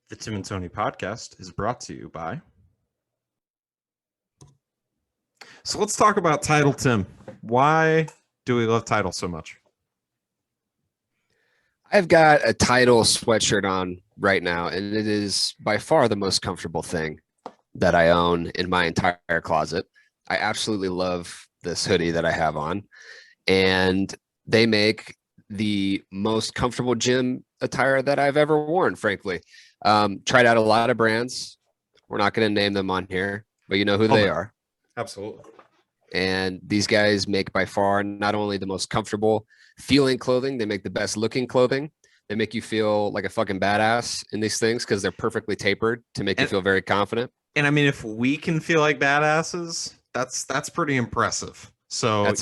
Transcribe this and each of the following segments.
The Tim and Tony podcast is brought to you by. So let's talk about Title, Tim. Why do we love Title so much? I've got a Title sweatshirt on right now, and it is by far the most comfortable thing that I own in my entire closet. I absolutely love this hoodie that I have on, and they make the most comfortable gym attire that I've ever worn, frankly. Tried out a lot of brands. We're not going to name them on here, but you know who they are. Absolutely. And these guys make by far not only the most comfortable feeling clothing, they make the best looking clothing. They make you feel like a fucking badass in these things because they're perfectly tapered to make you feel very confident. And I mean, if we can feel like badasses, that's pretty impressive. So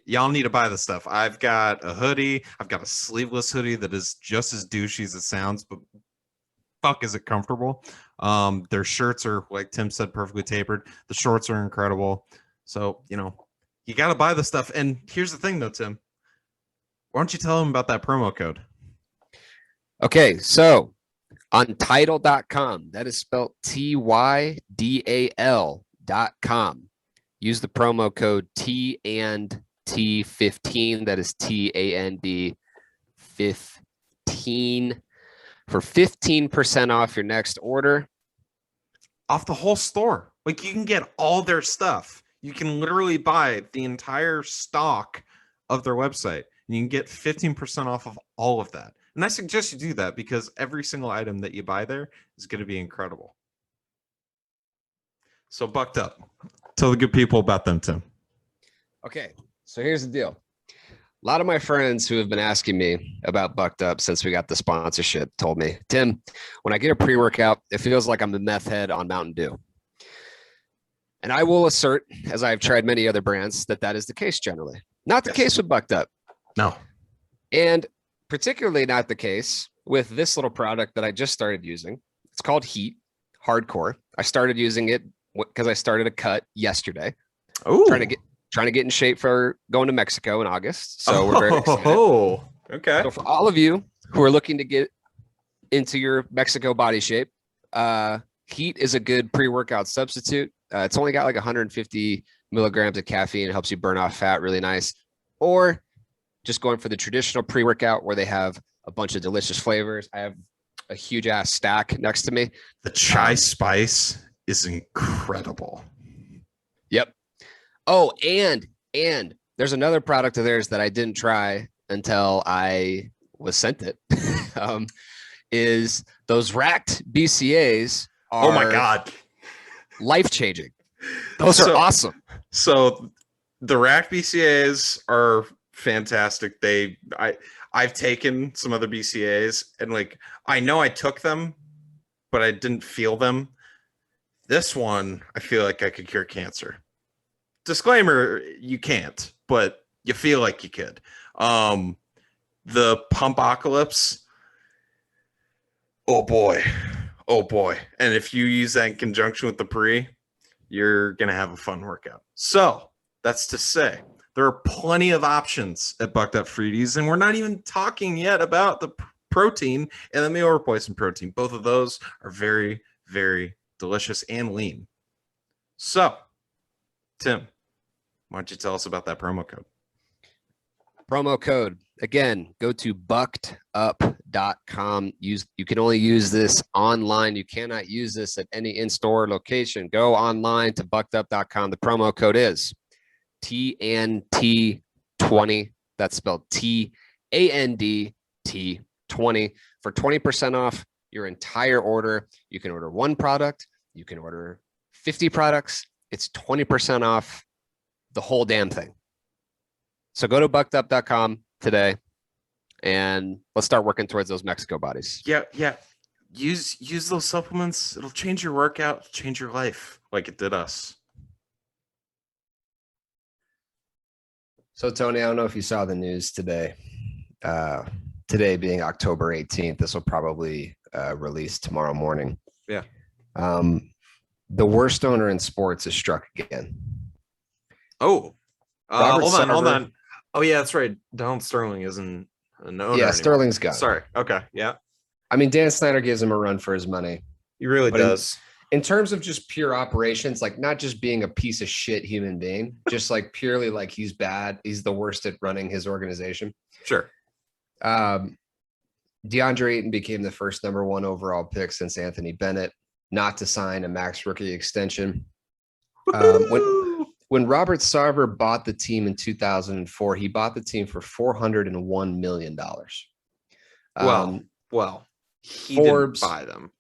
y'all need to buy the stuff. I've got a hoodie. I've got a sleeveless hoodie that is just as douchey as it sounds, but fuck, is it comfortable? Their shirts are, like Tim said, perfectly tapered. The shorts are incredible. So, you got to buy the stuff. And here's the thing, though, Tim. Why don't you tell them about that promo code? Okay, so Untitled.com. That is spelled TYDAL.com. Use the promo code TAND15. That is TAND 15 for 15% off your next order. Off the whole store. Like, you can get all their stuff. You can literally buy the entire stock of their website, and you can get 15% off of all of that. And I suggest you do that because every single item that you buy there is going to be incredible. So Bucked Up. Tell the good people about them, Tim. Okay, so here's the deal. A lot of my friends who have been asking me about Bucked Up since we got the sponsorship told me, Tim, when I get a pre-workout, it feels like I'm a meth head on Mountain Dew. And I will assert, as I've tried many other brands, that is the case generally. Not the case with Bucked Up. No. And particularly not the case with this little product that I just started using. It's called Heat Hardcore. I started using it because I started a cut yesterday. Oh, trying to get in shape for going to Mexico in August. So we're very excited. Oh, okay. So for all of you who are looking to get into your Mexico body shape, Heat is a good pre-workout substitute. It's only got like 150 milligrams of caffeine. It helps you burn off fat really nice. Or just going for the traditional pre-workout where they have a bunch of delicious flavors. I have a huge ass stack next to me. The chai spice is incredible. Yep. Oh, and there's another product of theirs that I didn't try until I was sent it. Is those racked BCAs are, oh my God, life-changing. Those are awesome. So the racked BCAs are fantastic. I've taken some other BCAs and I know I took them, but I didn't feel them. This one, I feel like I could cure cancer. Disclaimer, you can't, but you feel like you could. The Pumpocalypse, oh boy. And if you use that in conjunction with the pre, you're going to have a fun workout. So that's to say, there are plenty of options at Bucked Up Fruities, and we're not even talking yet about the protein and the meal replacement protein. Both of those are very, very delicious and lean. So, Tim, why don't you tell us about that promo code? Promo code. Again, go to buckedup.com. You can only use this online. You cannot use this at any in-store location. Go online to buckedup.com. The promo code is TNT20. That's spelled TANDT20 for 20% off your entire order. You can order one product. You can order 50 products. It's 20% off the whole damn thing. So go to buckedup.com today and let's start working towards those Mexico bodies. Yeah. Use those supplements. It'll change your workout, change your life like it did us. So, Tony, I don't know if you saw the news today. Today being October 18th, this will probably release tomorrow morning. Yeah. The worst owner in sports is struck again. Oh, hold on. Oh, yeah, that's right. Donald Sterling isn't an owner anymore. Sterling's gone. Sorry. Okay. Yeah. I mean, Dan Snyder gives him a run for his money. He really does. In terms of just pure operations, like not just being a piece of shit human being, just like purely like he's bad. He's the worst at running his organization. Sure. DeAndre Ayton became the first number 1 overall pick since Anthony Bennett, not to sign a max rookie extension. When Robert Sarver bought the team in 2004, he bought the team for $401 million. Well, he Forbes, didn't buy them.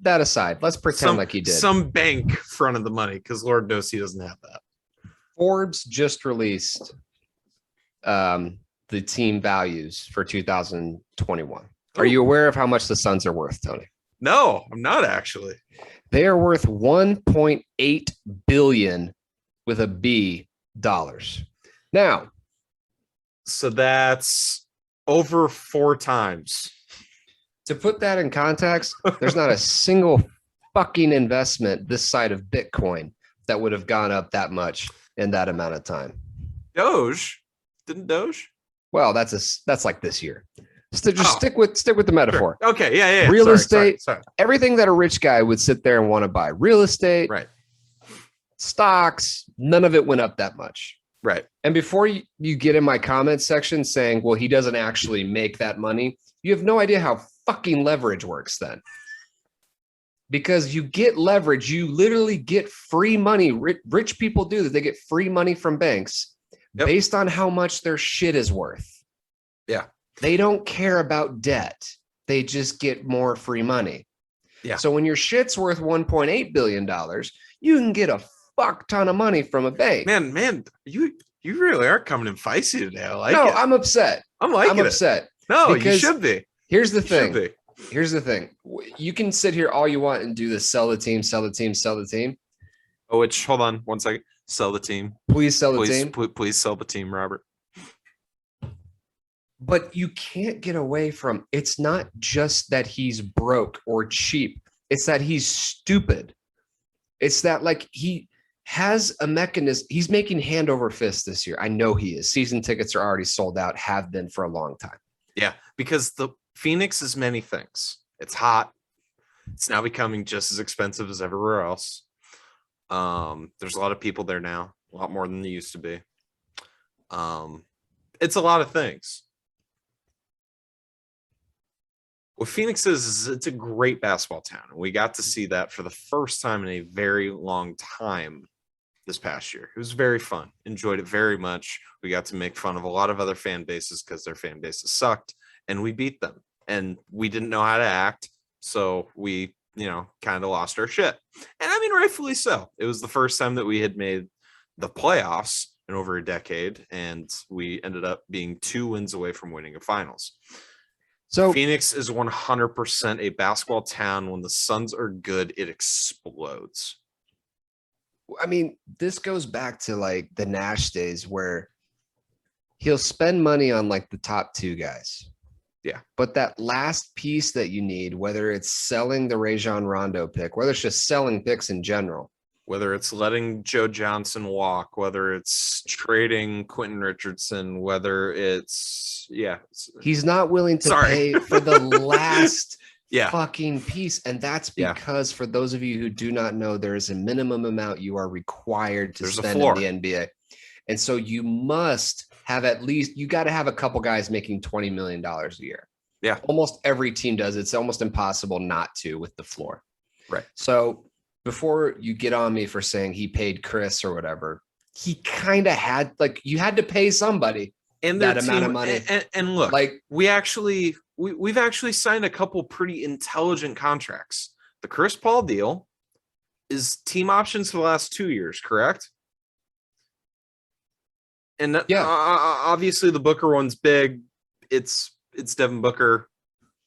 That aside, let's pretend like he did. Some bank fronted the money because Lord knows he doesn't have that. Forbes just released the team values for 2021. Are you aware of how much the Suns are worth, Tony? No, I'm not actually. They are worth $1.8 billion with a B dollars. Now, so that's over 4 times. To put that in context, there's not a single fucking investment this side of Bitcoin that would have gone up that much in that amount of time. Doge? Didn't Doge? Well, that's like this year. Stick with the metaphor. Sure. Okay, yeah. Real estate, everything that a rich guy would sit there and want to buy. Real estate, right? Stocks, none of it went up that much. Right. And before you get in my comment section saying, well, he doesn't actually make that money, you have no idea how fucking leverage works then. Because you get leverage, you literally get free money. Rich people do that. They get free money from banks based on how much their shit is worth. Yeah. They don't care about debt. They just get more free money. Yeah. So when your shit's worth $1.8 billion, you can get a fuck ton of money from a bank. Man, you really are coming in feisty today. I like it. No, I'm upset. I'm upset. No, you should be. Here's the thing. Here's the thing. You can sit here all you want and do this: sell the team, sell the team, sell the team. Oh, hold on 1 second. Sell the team. Please sell the team. Please sell the team, Robert. But you can't get away from, it's not just that he's broke or cheap. It's that he's stupid. It's that like he has a mechanism. He's making hand over fist this year. I know he is. Season tickets are already sold out, have been for a long time. Yeah, because the Phoenix is many things. It's hot. It's now becoming just as expensive as everywhere else. There's a lot of people there now, a lot more than there used to be. It's a lot of things. What Phoenix is it's a great basketball town. We got to see that for the first time in a very long time this past year. It was very fun. Enjoyed it very much. We got to make fun of a lot of other fan bases because their fan bases sucked, and we beat them. And we didn't know how to act, so we, kind of lost our shit. And I mean, rightfully so. It was the first time that we had made the playoffs in over a decade, and we ended up being 2 wins away from winning a finals. So Phoenix is 100% a basketball town. When the Suns are good, it explodes. I mean, this goes back to like the Nash days where he'll spend money on like the top 2 guys. Yeah. But that last piece that you need, whether it's selling the Rajon Rondo pick, whether it's just selling picks in general, whether it's letting Joe Johnson walk, whether it's trading Quentin Richardson, whether it's he's not willing to pay for the last fucking piece. And that's because for those of you who do not know, there is a minimum amount you are required to spend in the NBA. And so you must have you got to have a couple guys making $20 million a year. Yeah. Almost every team does. It's almost impossible not to with the floor. Right. So before you get on me for saying he paid Chris or whatever, he kind of had, like, you had to pay somebody and that amount of money. And look, like we've actually signed a couple pretty intelligent contracts. The Chris Paul deal is team options for the last 2 years, correct? And obviously the Booker one's big. It's Devin Booker.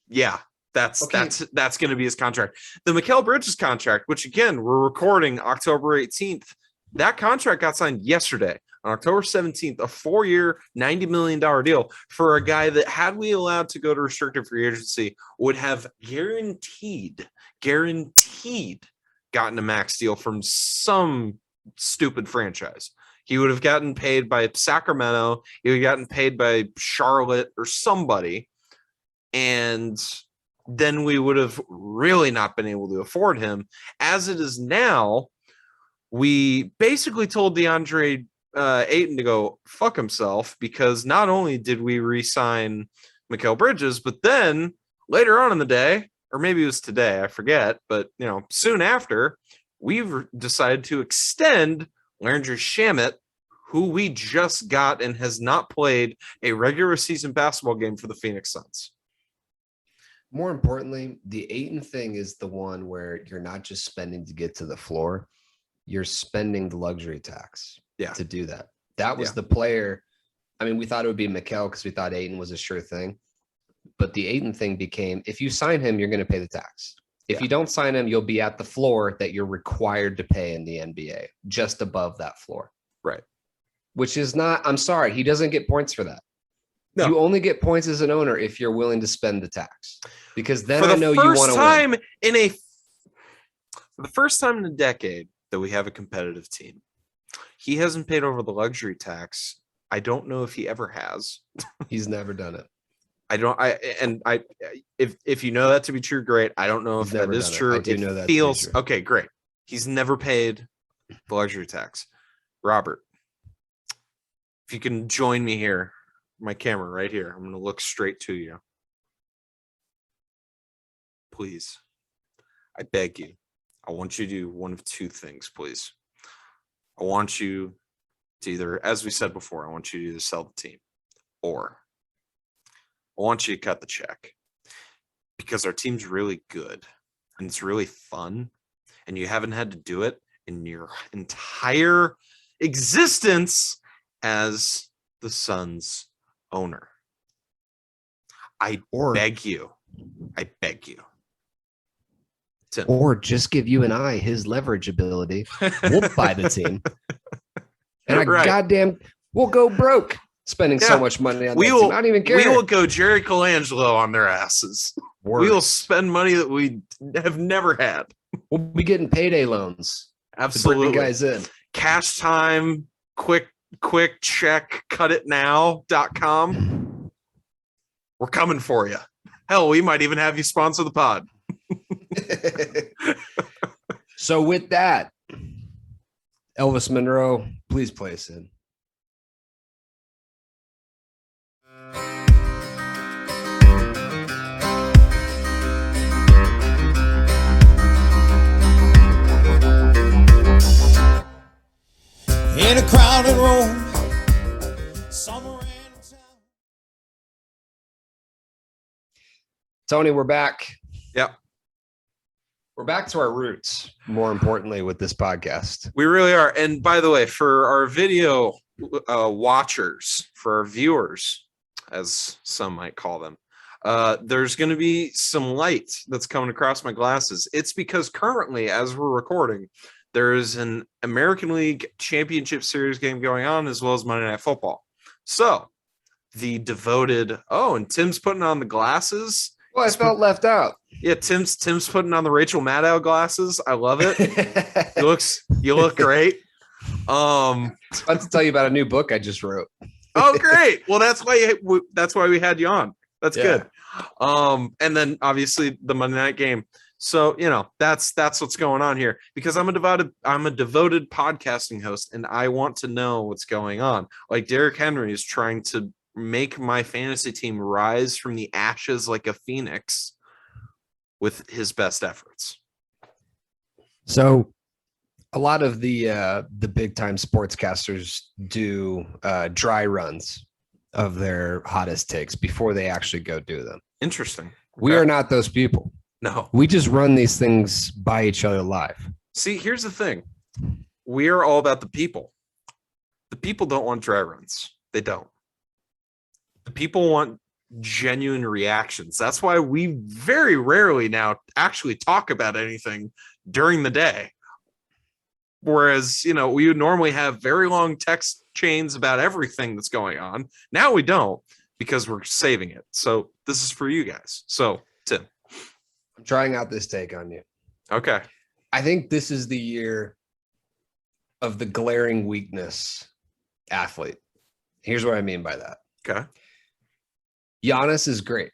Yeah. That's going to be his contract. The Mikael Bridges contract, which again, we're recording October 18th. That contract got signed yesterday on October 17th, a 4-year, $90 million deal for a guy that, had we allowed to go to restricted free agency, would have guaranteed gotten a max deal from some stupid franchise. He would have gotten paid by Sacramento. He would have gotten paid by Charlotte or somebody. And then we would have really not been able to afford him. As it is now, we basically told DeAndre Ayton to go fuck himself, because not only did we re-sign Mikael Bridges, but then later on in the day, or maybe it was today, I forget, but soon after, we've decided to extend Landry Shamet, who we just got and has not played a regular season basketball game for the Phoenix Suns. More importantly, the Ayton thing is the one where you're not just spending to get to the floor, you're spending the luxury tax to do that. That was the player. I mean, we thought it would be Mikael because we thought Ayton was a sure thing. But the Ayton thing became, if you sign him, you're going to pay the tax. If you don't sign him, you'll be at the floor that you're required to pay in the NBA, just above that floor. Right. Which is not, I'm sorry, he doesn't get points for that. No. You only get points as an owner if you're willing to spend the tax, because then I know you want to win. For the first time in a decade that we have a competitive team, he hasn't paid over the luxury tax. I don't know if he ever has. He's never done it. If you know that to be true, great. I don't know if that is true. I do know that feels to be true. Okay, great. He's never paid the luxury tax. Robert, if you can join me here, my camera right here. I'm going to look straight to you. Please. I beg you. I want you to do one of two things, please. I want you to either, as we said before, I want you to either sell the team, or I want you to cut the check, because our team's really good and it's really fun, and you haven't had to do it in your entire existence as the Suns owner. I beg you. Tim. Or just give you and I his leverage ability. We'll buy the team. And goddamn, we'll go broke spending so much money on that team. I don't even care. We will go Jerry Colangelo on their asses. We will spend money that we have never had. We'll be getting payday loans. Absolutely. To bring guys in. Cash time, quick check, cutitnow.com. We're coming for you. Hell, we might even have you sponsor the pod. So with that, Elvis Monroe, please play us in. In a crowded room, somewhere in town. Tony, we're back. Yep. We're back to our roots, more importantly, with this podcast. We really are. And by the way, for our video watchers, for our viewers, as some might call them, there's going to be some light that's coming across my glasses. It's because currently, as we're recording, there's an American League Championship Series game going on, as well as Monday Night Football. So the devoted, and Tim's putting on the glasses. Well, I felt left out. Yeah, Tim's putting on the Rachel Maddow glasses. I love it. You look great. I want to tell you about a new book I just wrote. Oh, great. Well, that's why we had you on. That's good. And then obviously the Monday night game. So, that's what's going on here, because I'm a devoted podcasting host, and I want to know what's going on. Like Derrick Henry is trying to make my fantasy team rise from the ashes like a phoenix with his best efforts. So a lot of the big time sportscasters do dry runs of their hottest takes before they actually go do them. Interesting. Okay. We are not those people. No, we just run these things by each other live. See, here's the thing. We are all about the people. The people don't want dry runs. They don't. The people want genuine reactions. That's why we very rarely now actually talk about anything during the day. Whereas, we would normally have very long text chains about everything that's going on. Now we don't, because we're saving it. So this is for you guys. So, Tim. I'm trying out this take on you. Okay. I think this is the year of the glaring weakness athlete. Here's what I mean by that. Okay. Giannis is great.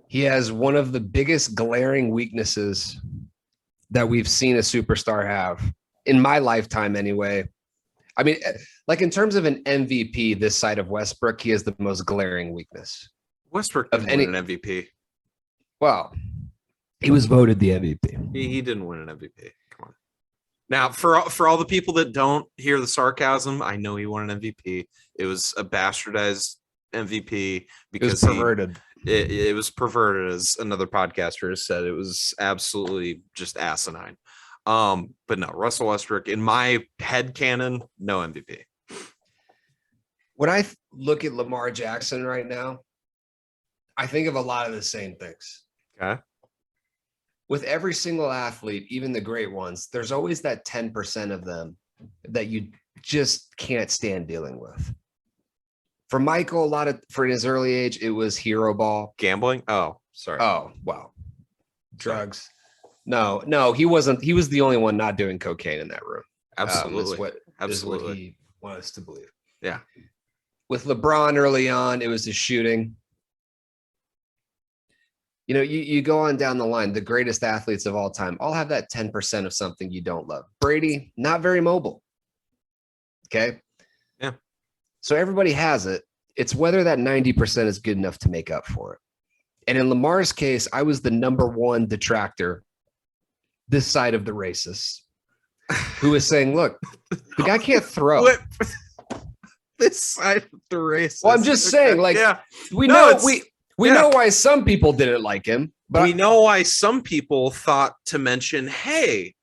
He has one of the biggest glaring weaknesses that we've seen a superstar have in my lifetime anyway. I mean, like in terms of an MVP this side of Westbrook, he has the most glaring weakness. Westbrook Of didn't win an MVP. Well, he was voted the MVP. He didn't win an MVP. Come on. Now, for all the people that don't hear the sarcasm, I know he won an MVP. It was a bastardized MVP because it was perverted. It was perverted, as another podcaster has said. It was absolutely just asinine. But no, Russell Westbrook, in my head canon, no MVP. When I look at Lamar Jackson right now, I think of a lot of the same things. Okay. With every single athlete, even the great ones, there's always that 10% of them that you just can't stand dealing with. For Mikael, for his early age, it was hero ball. Gambling? Oh, sorry. Oh, wow. Drugs. No, he wasn't. He was the only one not doing cocaine in that room. Absolutely. Is what he wanted us to believe. Yeah. With LeBron early on, it was his shooting. You know, you go on down the line, the greatest athletes of all time all have that 10% of something you don't love. Brady, not very mobile. Okay. Yeah. So everybody has it. It's whether that 90% is good enough to make up for it. And in Lamar's case, I was the number one detractor this side of the racists who was saying, look, the guy can't throw. What? This side of the racist. Well, I'm just saying, like, yeah. we know why some people didn't like him, but we know why some people thought to mention, hey,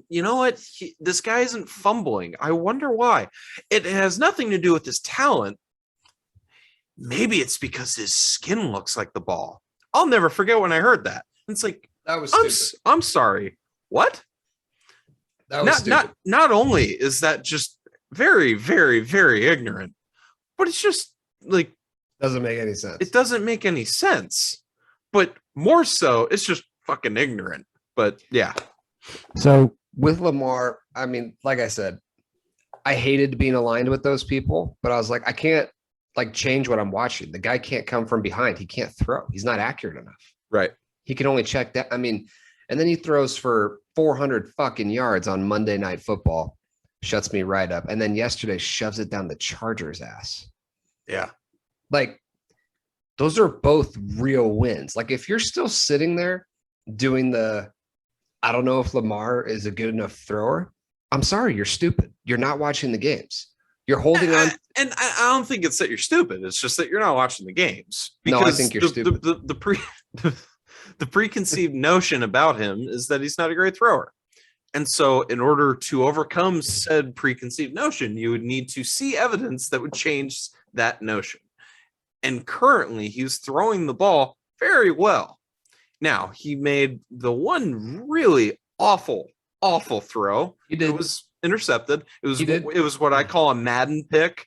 you know what? This guy isn't fumbling. I wonder why. It has nothing to do with his talent. Maybe it's because his skin looks like the ball. I'll never forget when I heard that. It's like, that was stupid. I'm sorry. What? That was stupid. Not only is that just very, very, very ignorant, but it's just like, doesn't make any sense. It doesn't make any sense. But more so, it's just fucking ignorant. But yeah. So with Lamar, I mean, like I said, I hated being aligned with those people, but I was like, I can't like change what I'm watching. The guy can't come from behind. He can't throw. He's not accurate enough. Right. He can only check that. I mean, and then he throws for 400 fucking yards on Monday Night Football, shuts me right up. And then yesterday shoves it down the Chargers' ass. Yeah. Like, those are both real wins. Like, if you're still sitting there doing I don't know if Lamar is a good enough thrower, I'm sorry, you're stupid. You're not watching the games. You're holding on. And I don't think it's that you're stupid. It's just that you're not watching the games. No, I think you're stupid. The preconceived notion about him is that he's not a great thrower. And so in order to overcome said preconceived notion, you would need to see evidence that would change that notion. And currently he's throwing the ball very well. Now, he made the one really awful throw. He did. It was intercepted. It was what I call a Madden pick,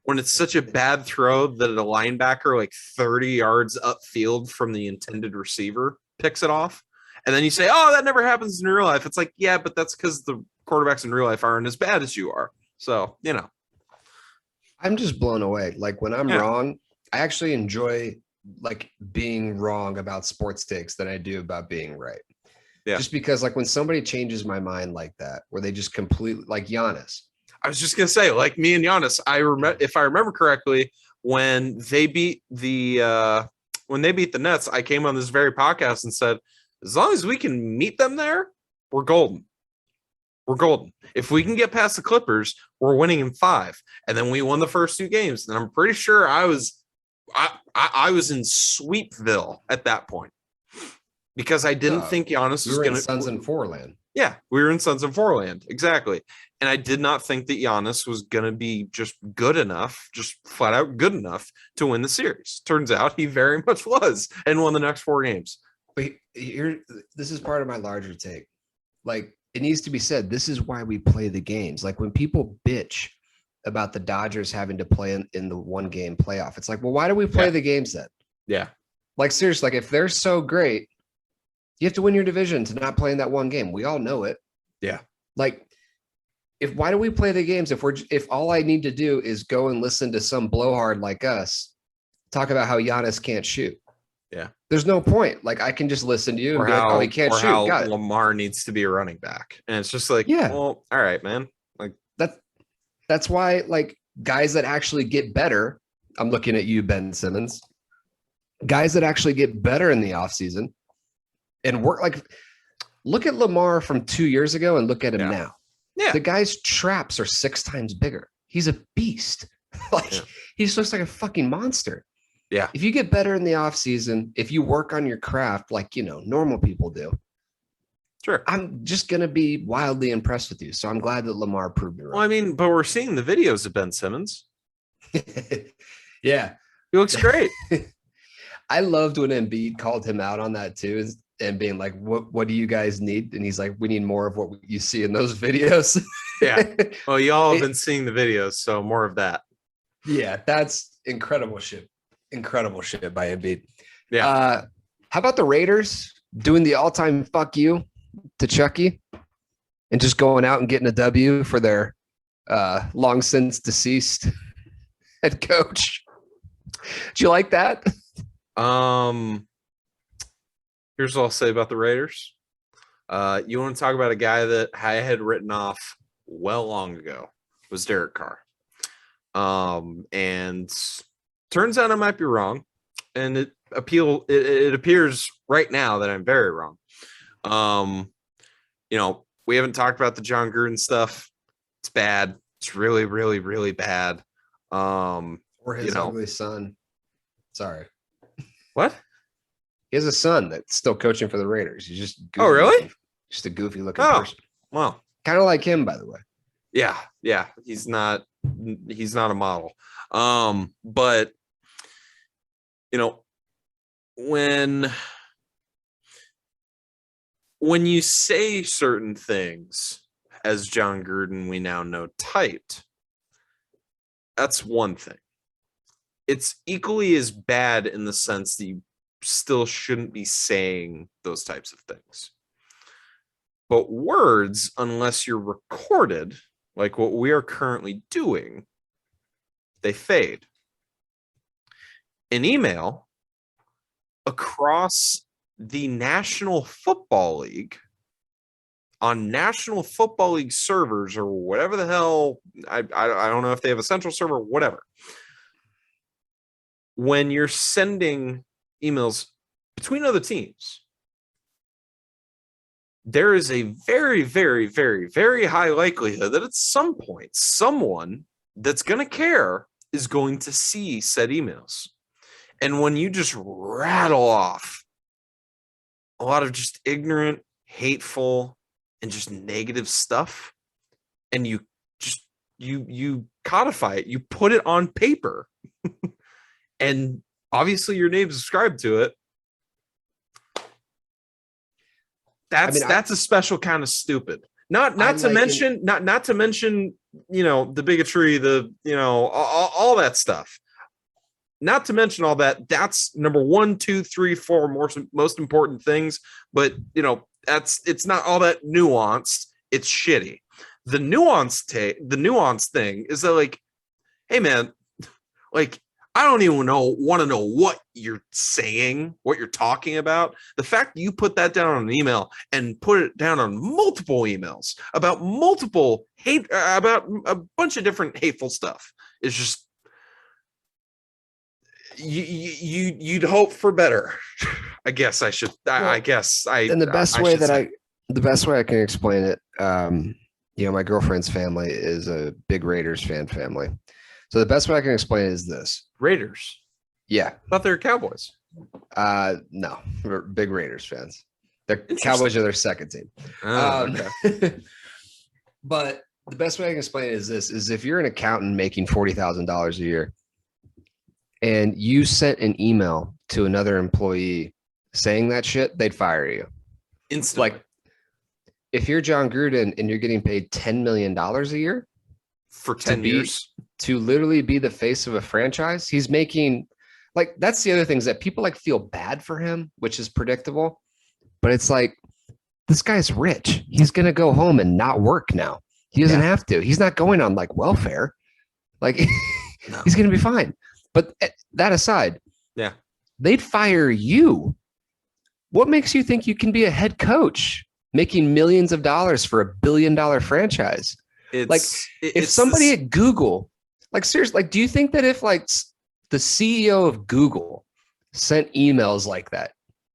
when it's such a bad throw that a linebacker like 30 yards upfield from the intended receiver picks it off. And then you say, oh, that never happens in real life. It's like, yeah, but that's because the quarterbacks in real life aren't as bad as you are. So, you know. I'm just blown away. Like, when I'm wrong, I actually enjoy like being wrong about sports takes than I do about being right. Yeah. Just because like when somebody changes my mind like that, where they just completely, like Giannis. I was just gonna say, like me and Giannis, if I remember correctly, when they beat the Nets, I came on this very podcast and said, as long as we can meet them there, we're golden. We're golden. If we can get past the Clippers, we're winning in 5. And then we won the first 2 games. And I'm pretty sure I was in Sweepville at that point, because I didn't think Giannis was going to. Suns and Fourland. Yeah, we were in Suns and Fourland. Exactly. And I did not think that Giannis was going to be just good enough, just flat out good enough to win the series. Turns out he very much was, and won the next 4 games. But this is part of my larger take. Like, it needs to be said, this is why we play the games. Like, when people bitch about the Dodgers having to play in the 1-game playoff, it's like, well, why do we play the games then? Yeah. Like, seriously, like, if they're so great, you have to win your division to not play in that 1 game. We all know it. Yeah. Like, why do we play the games if all I need to do is go and listen to some blowhard like us talk about how Giannis can't shoot? Yeah. There's no point. Like, I can just listen to you and Or be like, oh, he can't or shoot. how Got it. Lamar needs to be a running back. And it's just like, Yeah. well, all right, man. Like, That's why, like, guys that actually get better, I'm looking at you, Ben Simmons, guys that actually get better in the offseason and work, like, look at Lamar from 2 years ago and look at him Yeah. now. yeah. The guy's traps are 6 times bigger. He's a beast. Like, Yeah. he just looks like a fucking monster. Yeah. If you get better in the offseason, if you work on your craft like, normal people do, Sure. I'm just going to be wildly impressed with you. So I'm glad that Lamar proved me Well, I wrong. mean, but we're seeing the videos of Ben Simmons. Yeah. He looks great. I loved when Embiid called him out on that too, and being like, what do you guys need? And he's like, we need more of what you see in those videos. Yeah. Well, y'all have been seeing the videos, so more of that. Yeah, that's incredible shit. Incredible shit by Embiid. Yeah. How about the Raiders doing the all-time fuck you to Chucky and just going out and getting a W for their long since deceased head coach? Do you like that? Here's what I'll say about the Raiders. You want to talk about a guy that I had written off well long ago was Derek Carr. And turns out I might be wrong. And it appears right now that I'm very wrong. We haven't talked about the John Gruden stuff. It's bad. It's really, really, really bad. Or his ugly son. Sorry. What? He has a son that's still coaching for the Raiders. He's just Oh, really? Just a goofy looking person. Well, Kind of like him, by the way. yeah. He's not a model. But when you say certain things, as John Gruden we now know typed, that's one thing. It's equally as bad in the sense that you still shouldn't be saying those types of things. But words, unless you're recorded, like what we are currently doing, they fade. An email across the National Football League on National Football League servers or whatever the hell, I don't know if they have a central server, whatever. When you're sending emails between other teams, there is a very, very, very, very high likelihood that at some point, someone that's going to care is going to see said emails. And when you just rattle off a lot of just ignorant, hateful, and just negative stuff, and you codify it, you put it on paper, and obviously your name's subscribed to it. That's a special kind of stupid. Not to mention the bigotry, all that stuff. Not to mention all that. That's number 1, 2, 3, 4 most important things. But it's not all that nuanced. It's shitty. The nuanced thing is that, like, hey man, like, I don't even want to know what you're saying, what you're talking about. The fact that you put that down on an email and put it down on multiple emails about about a bunch of different hateful stuff is just, you'd hope for better. I guess I should. I guess I. And the best way I can explain it, my girlfriend's family is a big Raiders family. So the best way I can explain it is this. Raiders. Yeah. I thought they were Cowboys. No, we're big Raiders fans. The Cowboys are their second team. Okay. But the best way I can explain it is this: is if you're an accountant making $40,000 a year, and you sent an email to another employee saying that shit, they'd fire you Instantly. Like, if you're John Gruden and you're getting paid $10 million a year for 10 years to literally be the face of a franchise, he's making, like, that's the other thing is that people like feel bad for him, which is predictable. But it's like, this guy's rich. He's going to go home and not work now. He doesn't have to. He's not going on like welfare. Like, No. He's going to be fine. But that aside, they'd fire you. What makes you think you can be a head coach making millions of dollars for $1 billion franchise? If somebody at Google, like seriously, like, do you think that if like the CEO of Google sent emails like that,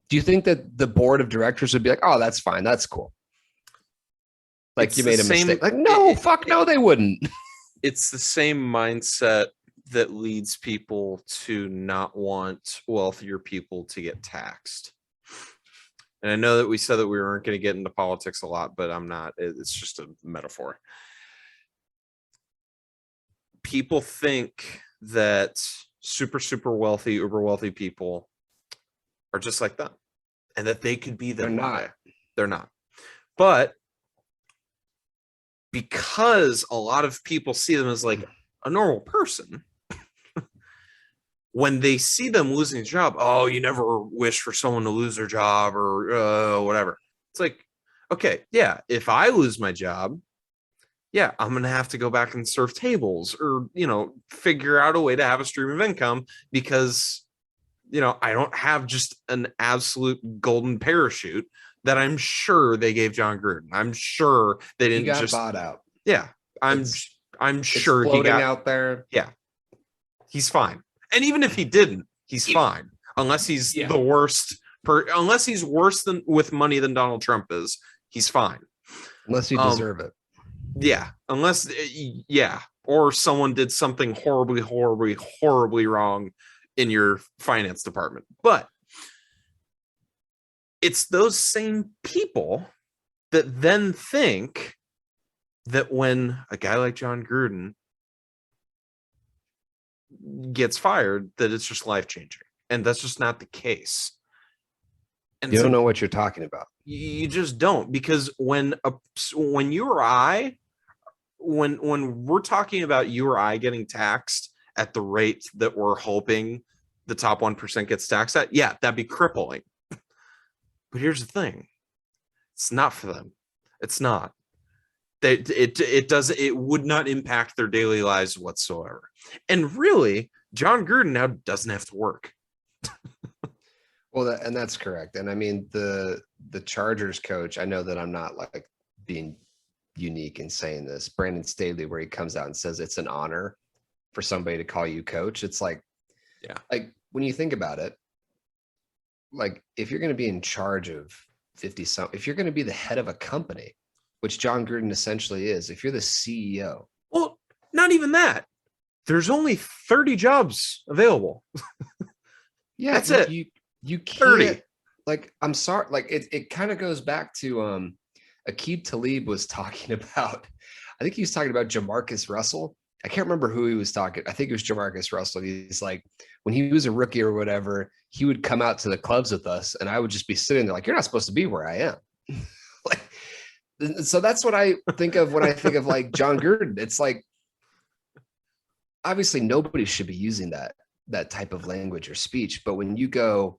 do you think that the board of directors would be like, oh, that's fine, that's cool? Like, you made a mistake. Like, no, no, they wouldn't. It's the same mindset that leads people to not want wealthier people to get taxed. And I know that we said that we weren't going to get into politics a lot, but I'm not. It's just a metaphor. People think that super, super wealthy, uber wealthy people are just like them and that they could be them. They're not. They're not. But because a lot of people see them as like a normal person, when they see them losing a job, oh, you never wish for someone to lose their job or whatever. It's like, okay, yeah, if I lose my job, yeah, I'm going to have to go back and serve tables or, figure out a way to have a stream of income because, I don't have just an absolute golden parachute that I'm sure they gave John Gruden. I'm sure they didn't just bought out. Yeah, I'm sure he got out there. Yeah, he's fine. And even if he didn't, he's fine. Unless he's the worst. Unless he's worse than with money than Donald Trump is, he's fine. Unless you deserve it. Yeah. Unless, or someone did something horribly, horribly, horribly wrong in your finance department. But it's those same people that then think that when a guy like John Gruden gets fired, that it's just life-changing. And that's just not the case. And you don't know what you're talking about. You just don't, because when you or I, when we're talking about you or I getting taxed at the rate that we're hoping the top 1% gets taxed at, yeah, that'd be crippling. But here's the thing. It's not for them. It's not. It would not impact their daily lives whatsoever. And really, John Gruden now doesn't have to work. Well, and that's correct. And I mean, the Chargers coach, I know that I'm not like being unique in saying this, Brandon Staley, where he comes out and says it's an honor for somebody to call you coach. It's like, yeah, like when you think about it, like if you're going to be in charge of 50 something, if you're going to be the head of a company, which John Gruden essentially is, if you're the CEO. Well, not even that. There's only 30 jobs available. Yeah, that's it. You can't, 30. Like, I'm sorry, like it kind of goes back to Aqib Talib was talking about, I think he was talking about Jamarcus Russell. I can't remember who he was talking. I think it was Jamarcus Russell. He's like, when he was a rookie or whatever, he would come out to the clubs with us and I would just be sitting there like, you're not supposed to be where I am. Like, so that's what I think of when I think of like John Gruden. It's like, obviously nobody should be using that type of language or speech. But when you go,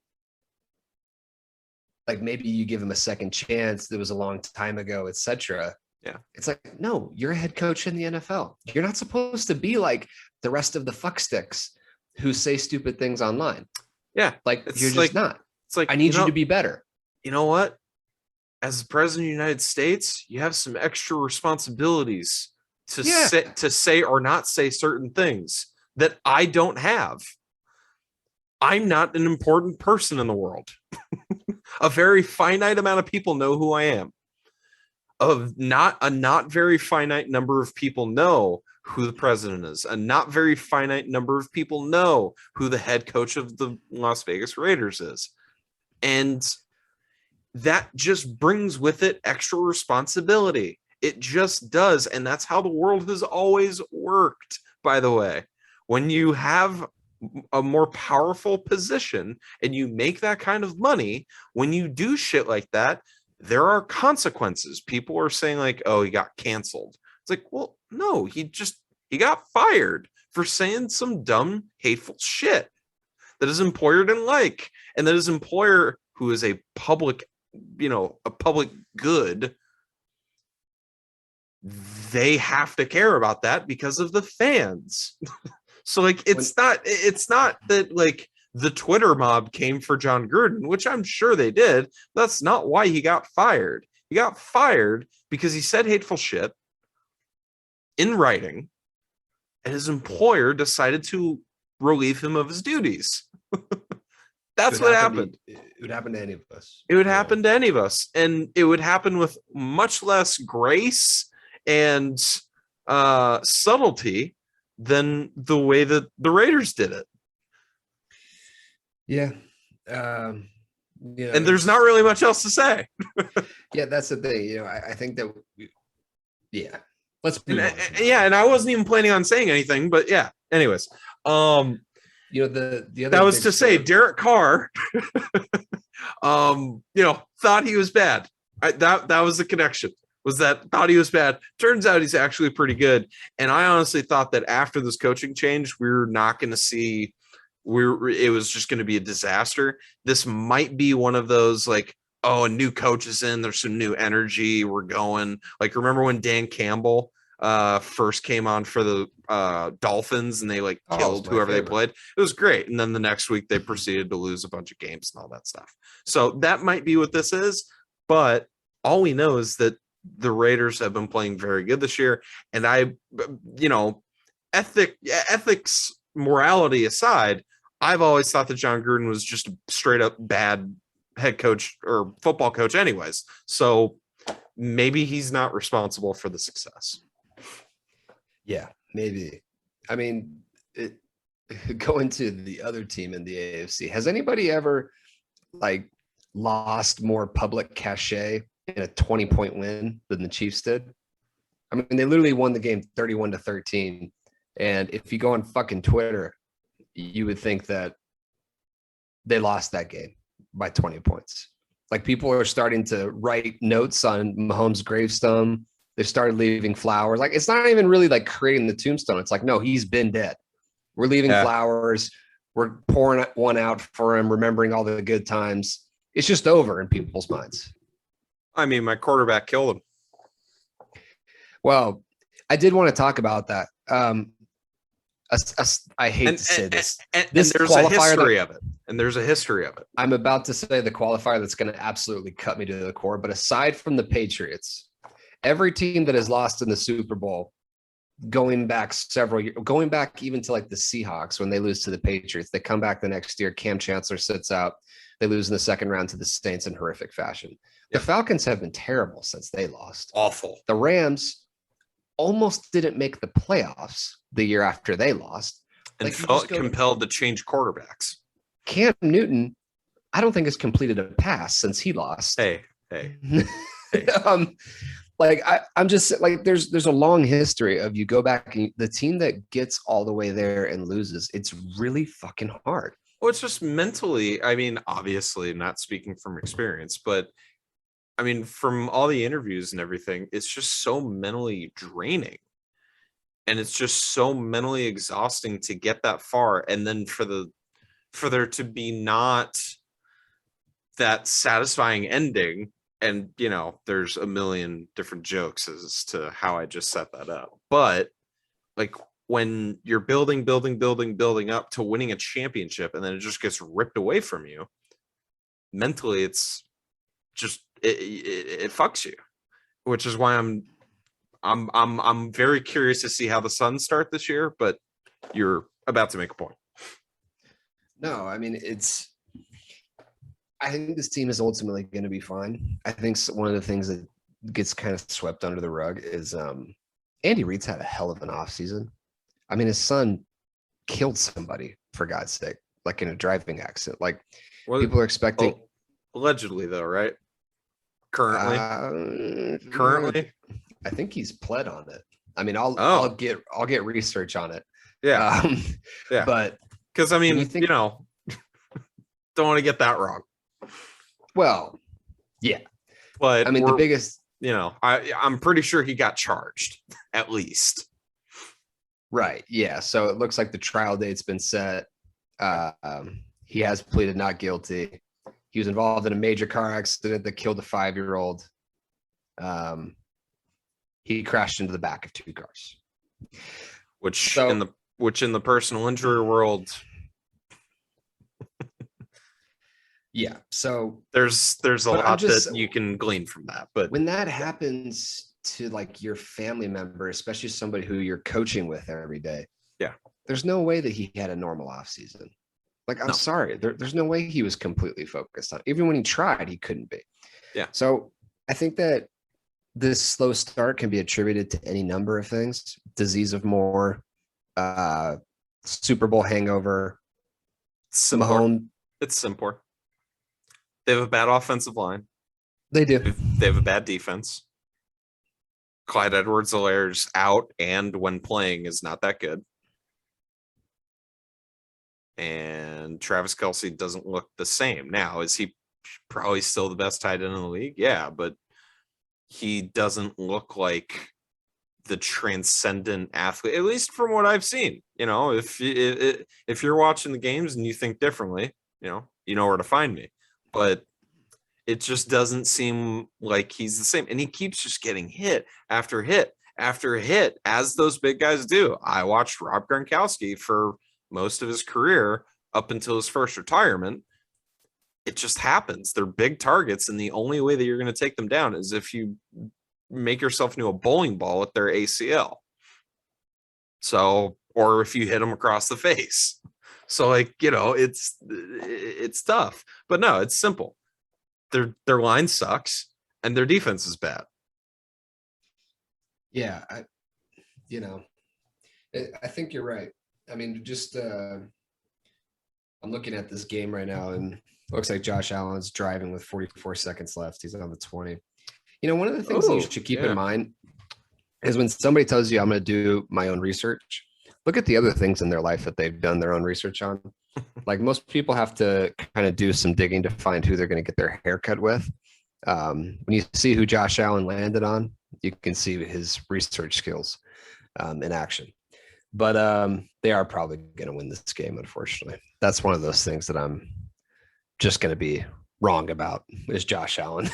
like maybe you give him a second chance, that was a long time ago, etc. Yeah. It's like, no, you're a head coach in the NFL. You're not supposed to be like the rest of the fucksticks who say stupid things online. Yeah. Like you're just not. It's like, I need you to be better. You know what? As the president of the United States, you have some extra responsibilities to say or not say certain things that I don't have. I'm not an important person in the world. A very finite amount of people know who I am. A not very finite number of people know who the president is. A not very finite number of people know who the head coach of the Las Vegas Raiders is. And that just brings with it extra responsibility. It just does. And that's how the world has always worked, by the way. When you have a more powerful position and you make that kind of money, when you do shit like that, there are consequences. People are saying like, oh, he got canceled. It's like, well, no, he got fired for saying some dumb, hateful shit that his employer didn't like. And that his employer, who is a public good, they have to care about that because of the fans. So like, it's not that like the Twitter mob came for John Gruden, which I'm sure they did. That's not why he got fired. He got fired because he said hateful shit in writing, and his employer decided to relieve him of his duties. That's what happened. It would happen to any of us. It would happen to any of us, and it would happen with much less grace and subtlety than the way that the Raiders did it. Yeah. And there's not really much else to say. Yeah, that's the thing. I think that let's and I wasn't even planning on saying anything, but yeah. Anyways, the other that was to say Derek Carr thought he was bad. That was the connection. Was that thought he was bad. Turns out he's actually pretty good. And I honestly thought that after this coaching change, we were not going to see it was just going to be a disaster. This might be one of those like, oh, a new coach is in, there's some new energy, we're going. Like, remember when Dan Campbell first came on for the Dolphins and they like killed whoever they played? It was great. And then the next week they proceeded to lose a bunch of games and all that stuff. So that might be what this is, but all we know is that the Raiders have been playing very good this year. And ethics, morality aside, I've always thought that John Gruden was just a straight up bad head coach or football coach anyways. So maybe he's not responsible for the success. Yeah, maybe. I mean, going to the other team in the AFC, has anybody ever like lost more public cachet in a 20-point win than the Chiefs did? I mean, they literally won the game 31-13. And if you go on fucking Twitter, you would think that they lost that game by 20 points. Like, people are starting to write notes on Mahomes' gravestone. They started leaving flowers. Like, it's not even really like creating the tombstone. It's like, no, he's been dead. We're leaving flowers. We're pouring one out for him, remembering all the good times. It's just over in people's minds. I mean, my quarterback killed him. Well, I did want to talk about that. I hate to say this. And there's a history of it. And there's a history of it. I'm about to say the qualifier that's going to absolutely cut me to the core. But aside from the Patriots, every team that has lost in the Super Bowl, going back several years, going back even to like the Seahawks when they lose to the Patriots, they come back the next year. Cam Chancellor sits out. They lose in the second round to the Saints in horrific fashion. The Falcons have been terrible since they lost. Awful. The Rams almost didn't make the playoffs the year after they lost. And felt compelled to change quarterbacks. Cam Newton, I don't think has completed a pass since he lost. Hey. I'm just like, there's a long history of you go back and the team that gets all the way there and loses. It's really fucking hard. Well, it's just mentally, I mean, obviously not speaking from experience, but I mean, from all the interviews and everything, it's just so mentally draining. And it's just so mentally exhausting to get that far. And then for there to be not that satisfying ending. And, there's a million different jokes as to how I just set that up. But like, when you're building up to winning a championship and then it just gets ripped away from you, mentally, it's just, it fucks you, which is why I'm very curious to see how the Suns start this year, but you're about to make a point. No, I mean, I think this team is ultimately going to be fine. I think one of the things that gets kind of swept under the rug is Andy Reid's had a hell of an offseason. I mean, his son killed somebody, for God's sake, like in a driving accident. Like, people are expecting. Allegedly, though, right? Currently, I think he's pled on it. I mean, I'll get research on it. Yeah, yeah. But because I mean, don't want to get that wrong. Well, yeah, but I mean, the biggest, I'm pretty sure he got charged at least. Right. Yeah. So it looks like the trial date's been set. He has pleaded not guilty. He was involved in a major car accident that killed a 5-year-old. He crashed into the back of 2 cars. Which in the personal injury world, Yeah. So There's a But I'm lot just- that you can glean from that. But when that happens to like your family member, especially somebody who you're coaching with every day, Yeah. there's no way that he had a normal off season. Like, I'm No. sorry, there's no way he was completely focused on. Even when he tried, he couldn't be. Yeah. So I think that this slow start can be attributed to any number of things: disease of Moore, Super Bowl hangover, similar. Mahomes. It's simpler. They have a bad offensive line. They do. They have a bad defense. Clyde Edwards-Helaire's out, and when playing is not that good. And Travis Kelce doesn't look the same. Now, is he probably still the best tight end in the league? Yeah, but he doesn't look like the transcendent athlete, at least from what I've seen. You know, if you're watching the games and you think differently, you know where to find me. But it just doesn't seem like he's the same. And he keeps just getting hit after hit after hit, as those big guys do. I watched Rob Gronkowski for most of his career up until his first retirement. It just happens. They're big targets, and the only way that you're going to take them down is if you make yourself into a bowling ball with their ACL. So, or if you hit them across the face. So, like, you know, it's tough. But no, it's simple. Their line sucks and their defense is bad. Yeah, I think you're right. I mean, just I'm looking at this game right now, and it looks like Josh Allen's driving with 44 seconds left. He's on the 20. You know, one of the things that you should keep in mind is when somebody tells you I'm going to do my own research, look at the other things in their life that they've done their own research on. Like, most people have to kind of do some digging to find who they're going to get their haircut with. When you see who Josh Allen landed on, you can see his research skills in action. But they are probably going to win this game, unfortunately. That's one of those things that I'm just going to be wrong about, is Josh Allen.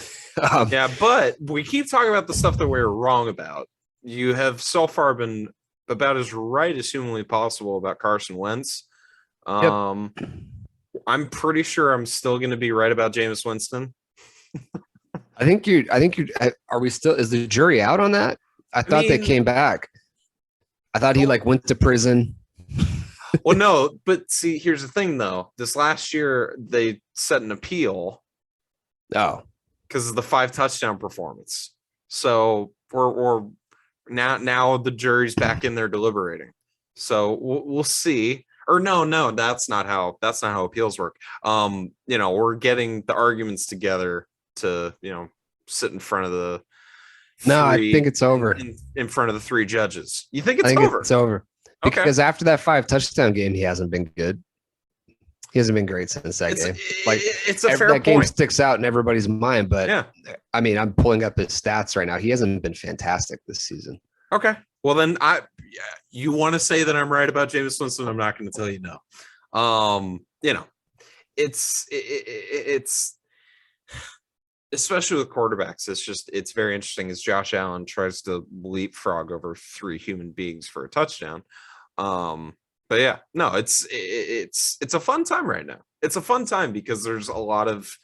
Yeah, but we keep talking about the stuff that we're wrong about. You have so far been about as right as humanly possible about Carson Wentz. I'm pretty sure I'm still going to be right about Jameis Winston. I think you are we still, is the jury out on that? I thought they came back. I thought he went to prison. Well, no, but see, here's the thing though. This last year they set an appeal. Oh, because of the 5 touchdown performance. So or now the jury's back in there deliberating. So we'll see. Or no, that's not how appeals work. We're getting the arguments together to, sit in front of the I think it's over. In front of the 3 judges. You think it's over? It's over. Okay. Because after that 5 touchdown game, he hasn't been good. He hasn't been great since that game. It's a fair that point. game sticks out in everybody's mind, but yeah. I mean, I'm pulling up his stats right now. He hasn't been fantastic this season. Okay. Well, then you want to say that I'm right about Jameis Winston? I'm not going to tell you no. It's especially with quarterbacks. It's very interesting as Josh Allen tries to leapfrog over 3 human beings for a touchdown. But yeah, no, it's a fun time right now. It's a fun time because there's a lot of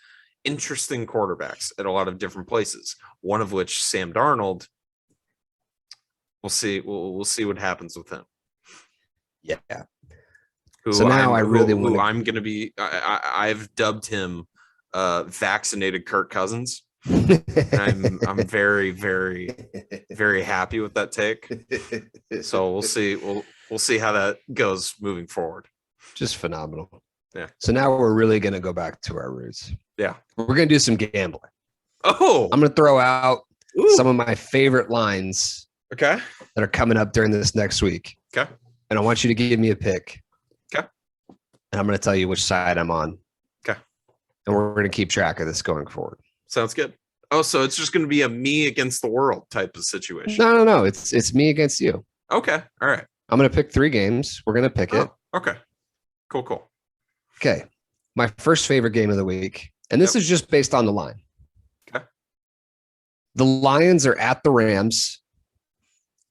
interesting quarterbacks at a lot of different places. One of which, Sam Darnold. We'll see. We'll see what happens with him. Yeah. So now I'm going to be. I've dubbed him vaccinated Kirk Cousins. I'm very, very, very happy with that take. So we'll see. We'll see how that goes moving forward. Just phenomenal. Yeah. So now we're really going to go back to our roots. Yeah. We're going to do some gambling. Oh, I'm going to throw out some of my favorite lines. Okay. That are coming up during this next week. Okay. And I want you to give me a pick. Okay. And I'm going to tell you which side I'm on. Okay. And we're going to keep track of this going forward. Sounds good. Oh, so it's just going to be a me against the world type of situation. No. It's me against you. Okay. All right. I'm going to pick 3 games. We're going to pick it. Okay. Cool. Okay. My first favorite game of the week. And this is just based on the line. Okay. The Lions are at the Rams.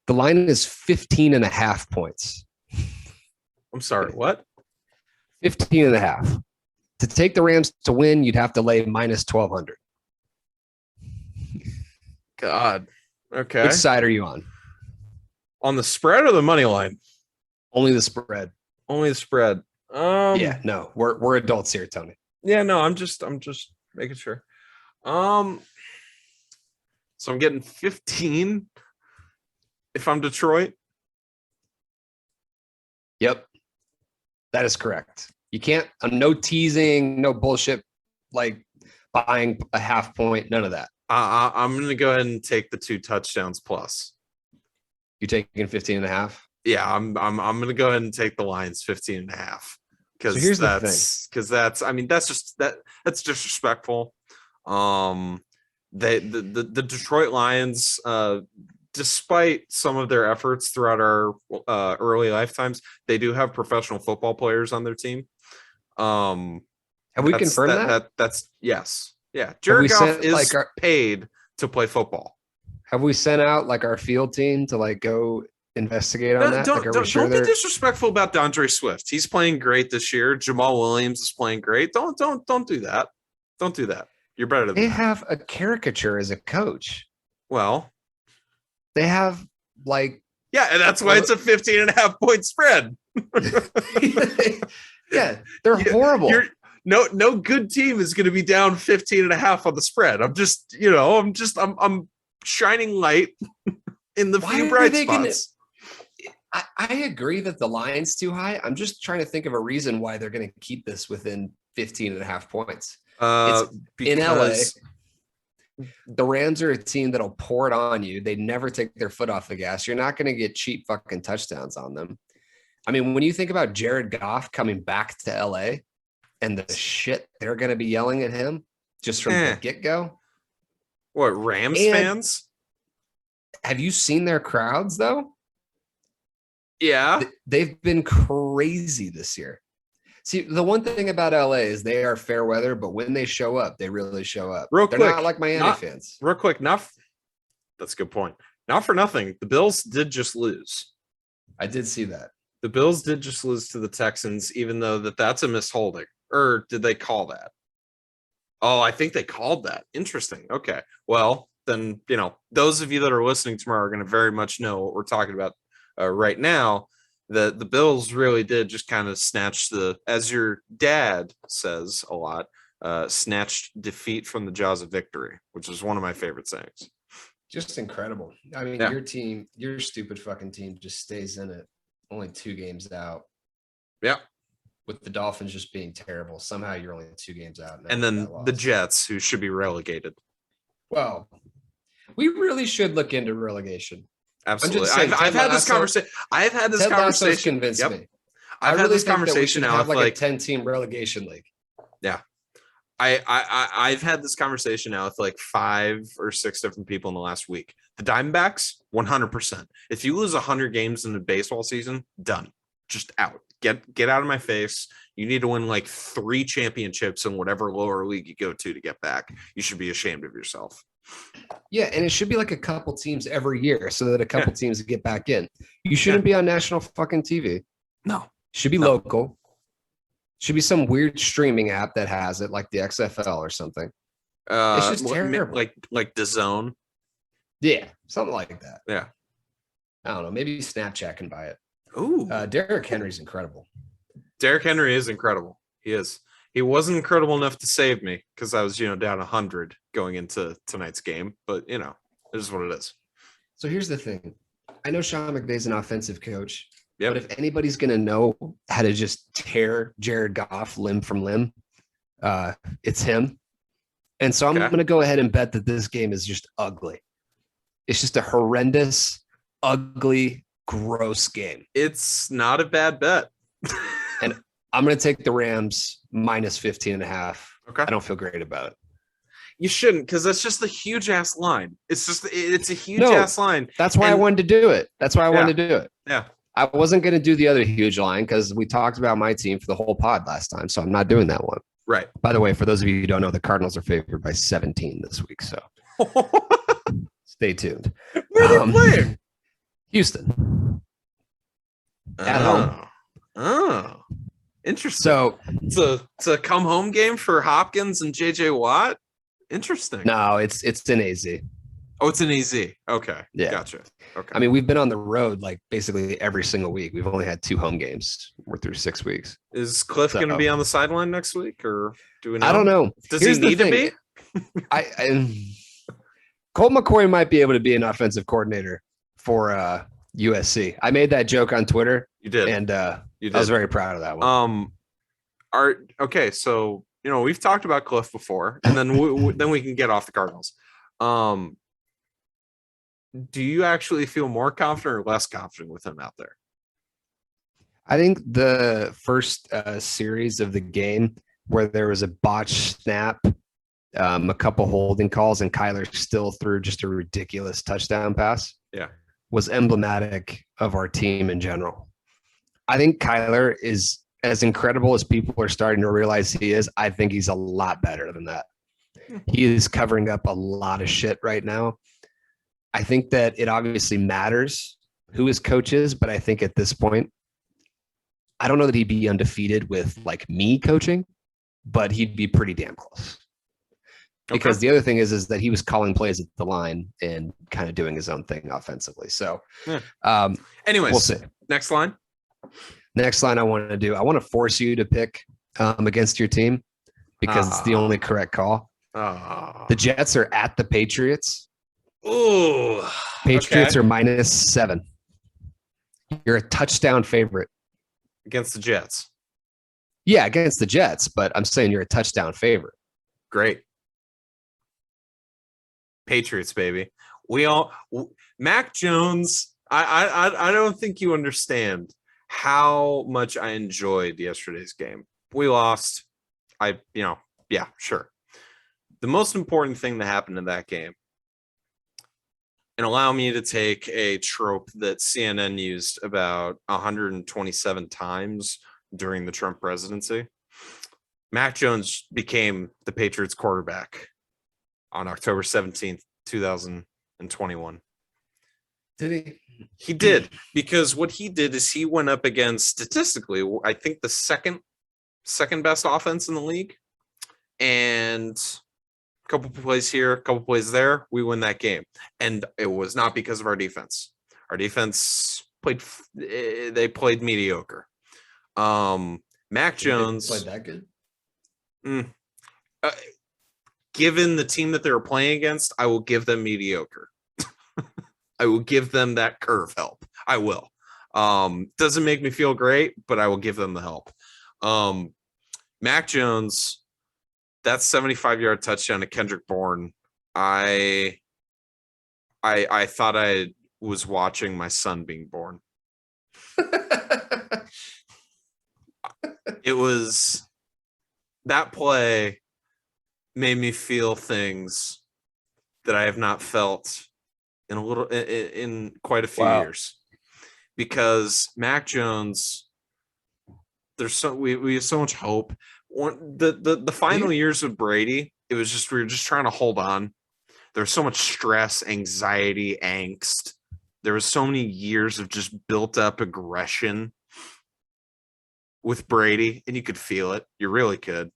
The line is 15.5 points. I'm sorry. What? 15.5. To take the Rams to win, you'd have to lay minus 1,200. God. Okay. Which side are you on? On the spread or the money line? Only the spread. Only the spread. Yeah, no, we're adults here, Tony. Yeah, no, I'm just making sure. So I'm getting 15 if I'm Detroit. Yep. That is correct. You can't, no teasing, no bullshit, like buying a half point, none of that. I'm going to go ahead and take the 2 touchdowns plus. You taking 15 and a half? Yeah, I'm going to go ahead and take the Lions 15 and a half. So here's the thing. Because that's disrespectful. The Detroit Lions, despite some of their efforts throughout our early lifetimes, they do have professional football players on their team. Have we confirmed that? That's yes. Yeah. Jared Goff is paid to play football. Have we sent out like our field team to like go investigate on that? Don't be disrespectful about DeAndre Swift. He's playing great this year. Jamal Williams is playing great. Don't do that. Don't do that. You're better than they that. have a caricature as a coach. Well, they have like and that's why it's a 15 and a half point spread. Yeah, they're horrible. No good team is going to be down 15 and a half on the spread. I'm shining light in the few bright spots. I agree that the line's too high. I'm just trying to think of a reason why they're going to keep this within 15 and a half points. In LA, the Rams are a team that'll pour it on you. They never take their foot off the gas. You're not going to get cheap fucking touchdowns on them. I mean, when you think about Jared Goff coming back to LA and the shit they're going to be yelling at him just from the get-go. What, Rams fans? Have you seen their crowds, though? Yeah. They've been crazy this year. See, the one thing about LA is they are fair weather, but when they show up, they really show up. They're not like Miami fans. Real quick, that's a good point. Not for nothing. The Bills did just lose. I did see that. The Bills did just lose to the Texans, even though that's a misholding. Or did they call that? Oh, I think they called that. Interesting. Okay. Well, then, those of you that are listening tomorrow are going to very much know what we're talking about right now. The Bills really did just kind of snatch as your dad says a lot, snatched defeat from the jaws of victory, which is one of my favorite sayings. Just incredible. I mean, your stupid fucking team just stays in it. Only 2 games out. Yeah. With the Dolphins just being terrible. Somehow you're only 2 games out. And then the Jets, who should be relegated. Well, we really should look into relegation. Absolutely. I've had this conversation. I've had this conversation. Convinced me. I've had this conversation now. Have like a 10-team relegation league. Yeah. I've had this conversation now with like 5 or 6 different people in the last week. The Diamondbacks, 100%. If you lose 100 games in the baseball season, done. Just out. Get out of my face. You need to win like 3 championships in whatever lower league you go to get back. You should be ashamed of yourself. Yeah, and it should be like a couple teams every year so that a couple teams get back in. You shouldn't be on national fucking TV. No. Should be local. Should be some weird streaming app that has it, like the XFL or something. It's just terrible. Like DAZN. Yeah, something like that. Yeah. I don't know. Maybe Snapchat can buy it. Ooh. Derrick Henry's incredible. Derrick Henry is incredible. He is. He wasn't incredible enough to save me because I was, down 100 going into tonight's game. But, it is what it is. So here's the thing. I know Sean McVay's an offensive coach. Yep. But if anybody's going to know how to just tear Jared Goff limb from limb, it's him. And so I'm going to go ahead and bet that this game is just ugly. It's just a horrendous, ugly, gross game. It's not a bad bet. And I'm going to take the Rams minus 15 and a half. Okay. I don't feel great about it. You shouldn't, because that's just a huge ass line. It's a huge ass line. That's why I wanted to do it. That's why I wanted to do it. Yeah. I wasn't going to do the other huge line because we talked about my team for the whole pod last time. So I'm not doing that one. Right. By the way, for those of you who don't know, the Cardinals are favored by 17 this week. So stay tuned. Where are they playing? Houston. At home. Oh. Interesting. So It's a come home game for Hopkins and JJ Watt. Interesting. no, it's an AZ. Oh, it's an AZ. Okay. Yeah. Gotcha. Okay. I mean, we've been on the road like basically every single week. We've only had 2 home games. We're through 6 weeks. Is Cliff going to So- be on the sideline next week, or do we know? I don't know. Does Here's he the need to thing. be? Colt McCoy might be able to be an offensive coordinator for USC. I made that joke on Twitter, You did. and You did. I was very proud of that one. Okay, so we've talked about Cliff before, and then then we can get off the Cardinals. Do you actually feel more confident or less confident with him out there? I think the first series of the game where there was a botched snap, a couple holding calls, and Kyler still threw just a ridiculous touchdown pass. Yeah. Was emblematic of our team in general. I think Kyler is as incredible as people are starting to realize he is. I think he's a lot better than that. He is covering up a lot of shit right now. I think that it obviously matters who his coach is, but I think at this point, I don't know that he'd be undefeated with like me coaching, but he'd be pretty damn close. Because the other thing is that he was calling plays at the line and kind of doing his own thing offensively. So, Anyways, we'll see. Next line. Next line I want to force you to pick against your team because it's the only correct call. The Jets are at the Patriots. Ooh. Patriots are -7. You're a touchdown favorite. Against the Jets. Yeah, against the Jets, but I'm saying you're a touchdown favorite. Great. Patriots, baby. Mac Jones. I don't think you understand how much I enjoyed yesterday's game. We lost. Yeah, sure. The most important thing that happened in that game, and allow me to take a trope that CNN used about 127 times during the Trump presidency. Mac Jones became the Patriots quarterback on October 17th, 2021. Did he? He did, because what he did is he went up against, statistically, I think the second best offense in the league. And a couple plays here, a couple plays there, we win that game. And it was not because of our defense. Our defense played mediocre. Mac Jones played that good. Given the team that they were playing against, I will give them mediocre. I will give them that curve help. I will. Doesn't make me feel great, but I will give them the help. Mac Jones, that 75-yard touchdown to Kendrick Bourne, I thought I was watching my son being born. It was, that play made me feel things that I have not felt in quite a few years, because Mac Jones, we have so much hope. The final years of Brady, it was just, we were just trying to hold on. There was so much stress, anxiety, angst. There was so many years of just built up aggression with Brady, and you could feel it. You really could.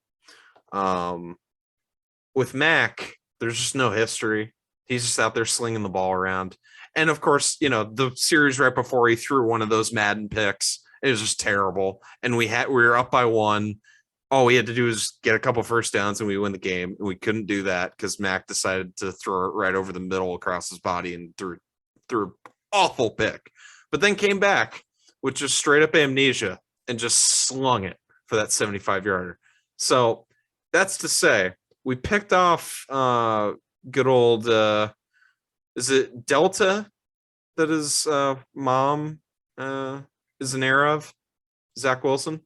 With Mac, there's just no history. He's just out there slinging the ball around. And of course, the series right before he threw one of those Madden picks, it was just terrible. And we were up by 1. All we had to do was get a couple first downs and we win the game. And we couldn't do that because Mac decided to throw it right over the middle across his body and threw an awful pick. But then came back with just straight up amnesia and just slung it for that 75-yarder. So that's to say, we picked off good old, is it Delta that his mom is an heir of? Zach Wilson?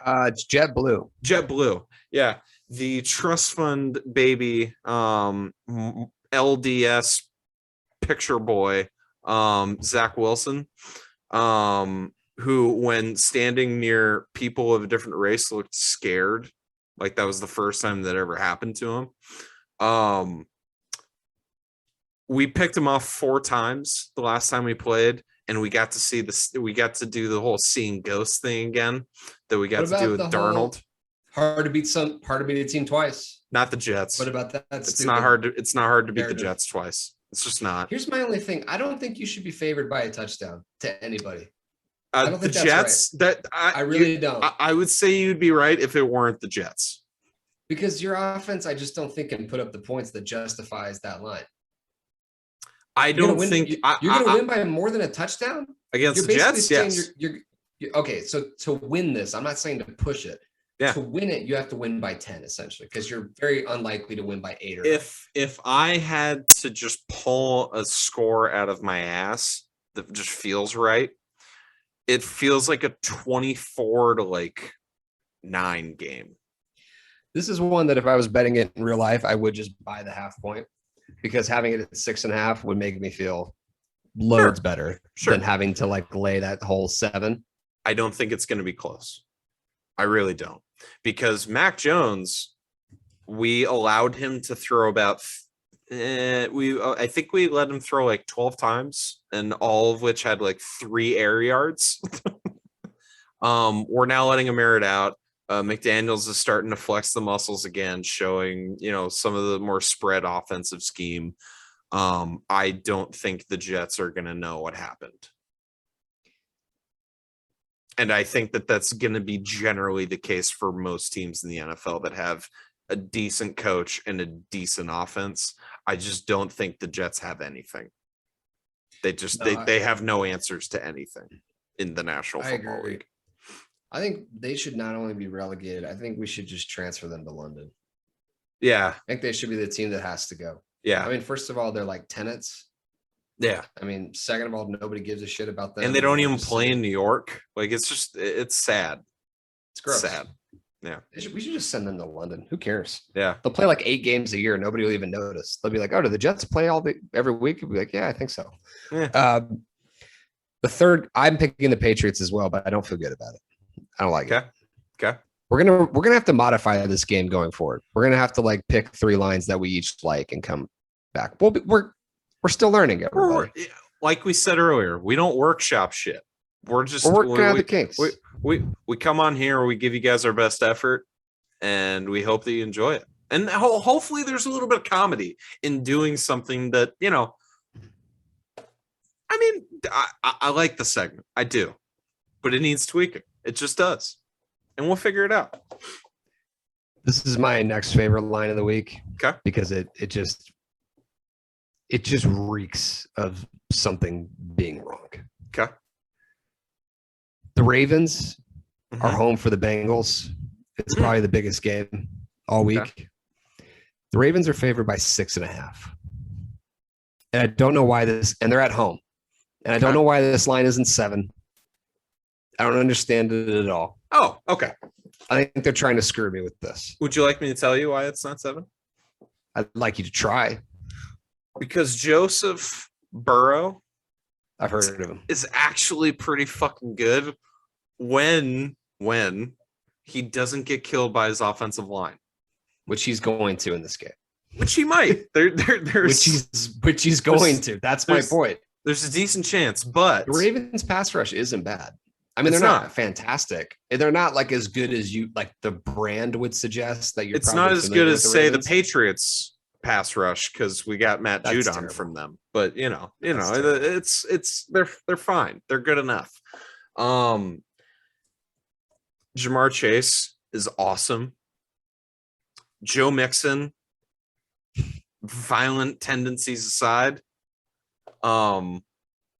It's JetBlue. JetBlue. Yeah. The trust fund baby, LDS picture boy, Zach Wilson, who, when standing near people of a different race, looked scared. Like that was the first time that ever happened to him. We picked him off 4 times the last time we played, and we got to see this. We got to do the whole seeing ghosts thing again that we got What to do with about the whole Darnold. hard to beat a team twice? Not the Jets. What about that? It's not hard to beat the narrative. Jets twice. It's just not. Here's my only thing. I don't think you should be favored by a touchdown to anybody. I don't think the Jets. Right. I really don't. I would say you'd be right if it weren't the Jets. Because your offense, I just don't think can put up the points that justifies that line. I don't think you're going to win by more than a touchdown against the Jets. Yes. You're okay. So to win this, I'm not saying to push it. Yeah. To win it, you have to win by 10 essentially, because you're very unlikely to win by 8 or 9. If I had to just pull a score out of my ass that just feels right, it feels like a 24-9 game. This is one that if I was betting it in real life, I would just buy the half point, because having it at 6.5 would make me feel loads better than having to lay that whole 7. I don't think it's going to be close. I really don't, because Mac Jones, we allowed him to throw about I think we let him throw 12 times, and all of which had 3 air yards. We're now letting him air it out. McDaniels is starting to flex the muscles again, showing some of the more spread offensive scheme. I don't think the Jets are going to know what happened. And I think that that's going to be generally the case for most teams in the NFL that have a decent coach and a decent offense. I just don't think the Jets have anything. They have no answers to anything in the National Football League. I think they should not only be relegated, I think we should just transfer them to London. Yeah. I think they should be the team that has to go. Yeah. I mean, first of all, they're tenants. Yeah. I mean, second of all, nobody gives a shit about them. And they don't even play in New York. It's sad. It's gross. Sad. Yeah. We should just send them to London. Who cares? Yeah. They'll play 8 games a year. Nobody will even notice. They'll be like, oh, do the Jets play every week? We'll be like, yeah, I think so. Yeah. The third, I'm picking the Patriots as well, but I don't feel good about it. I don't like it. Okay. We're gonna have to modify this game going forward. We're gonna have to pick 3 lines that we each like and come back. We're still learning, everybody. Like we said earlier, we don't workshop shit. We're working out the kinks. We come on here, we give you guys our best effort, and we hope that you enjoy it. And hopefully there's a little bit of comedy in doing something that, I mean, I like the segment. I do. But it needs tweaking. It just does. And we'll figure it out. This is my next favorite line of the week. Okay. Because it just reeks of something being wrong. Okay. The Ravens are home for the Bengals. It's probably the biggest game all week. Okay. The Ravens are favored by 6.5. And I don't know why and they're at home. And I don't know why this line isn't 7. I don't understand it at all. Oh, okay. I think they're trying to screw me with this. Would you like me to tell you why it's not 7? I'd like you to try. Because Joseph Burrow, I've heard of him, is actually pretty fucking good when he doesn't get killed by his offensive line, which he's going to in this game. Which he might. Which he's going to. That's my point. There's a decent chance, but the Ravens pass rush isn't bad. I mean, they're not fantastic. They're not as good as the brand would suggest that you're. It's not as good as say the Patriots pass rush, because we got Matt Judon from them. But it's they're fine. They're good enough. Jamar Chase is awesome. Joe Mixon, violent tendencies aside,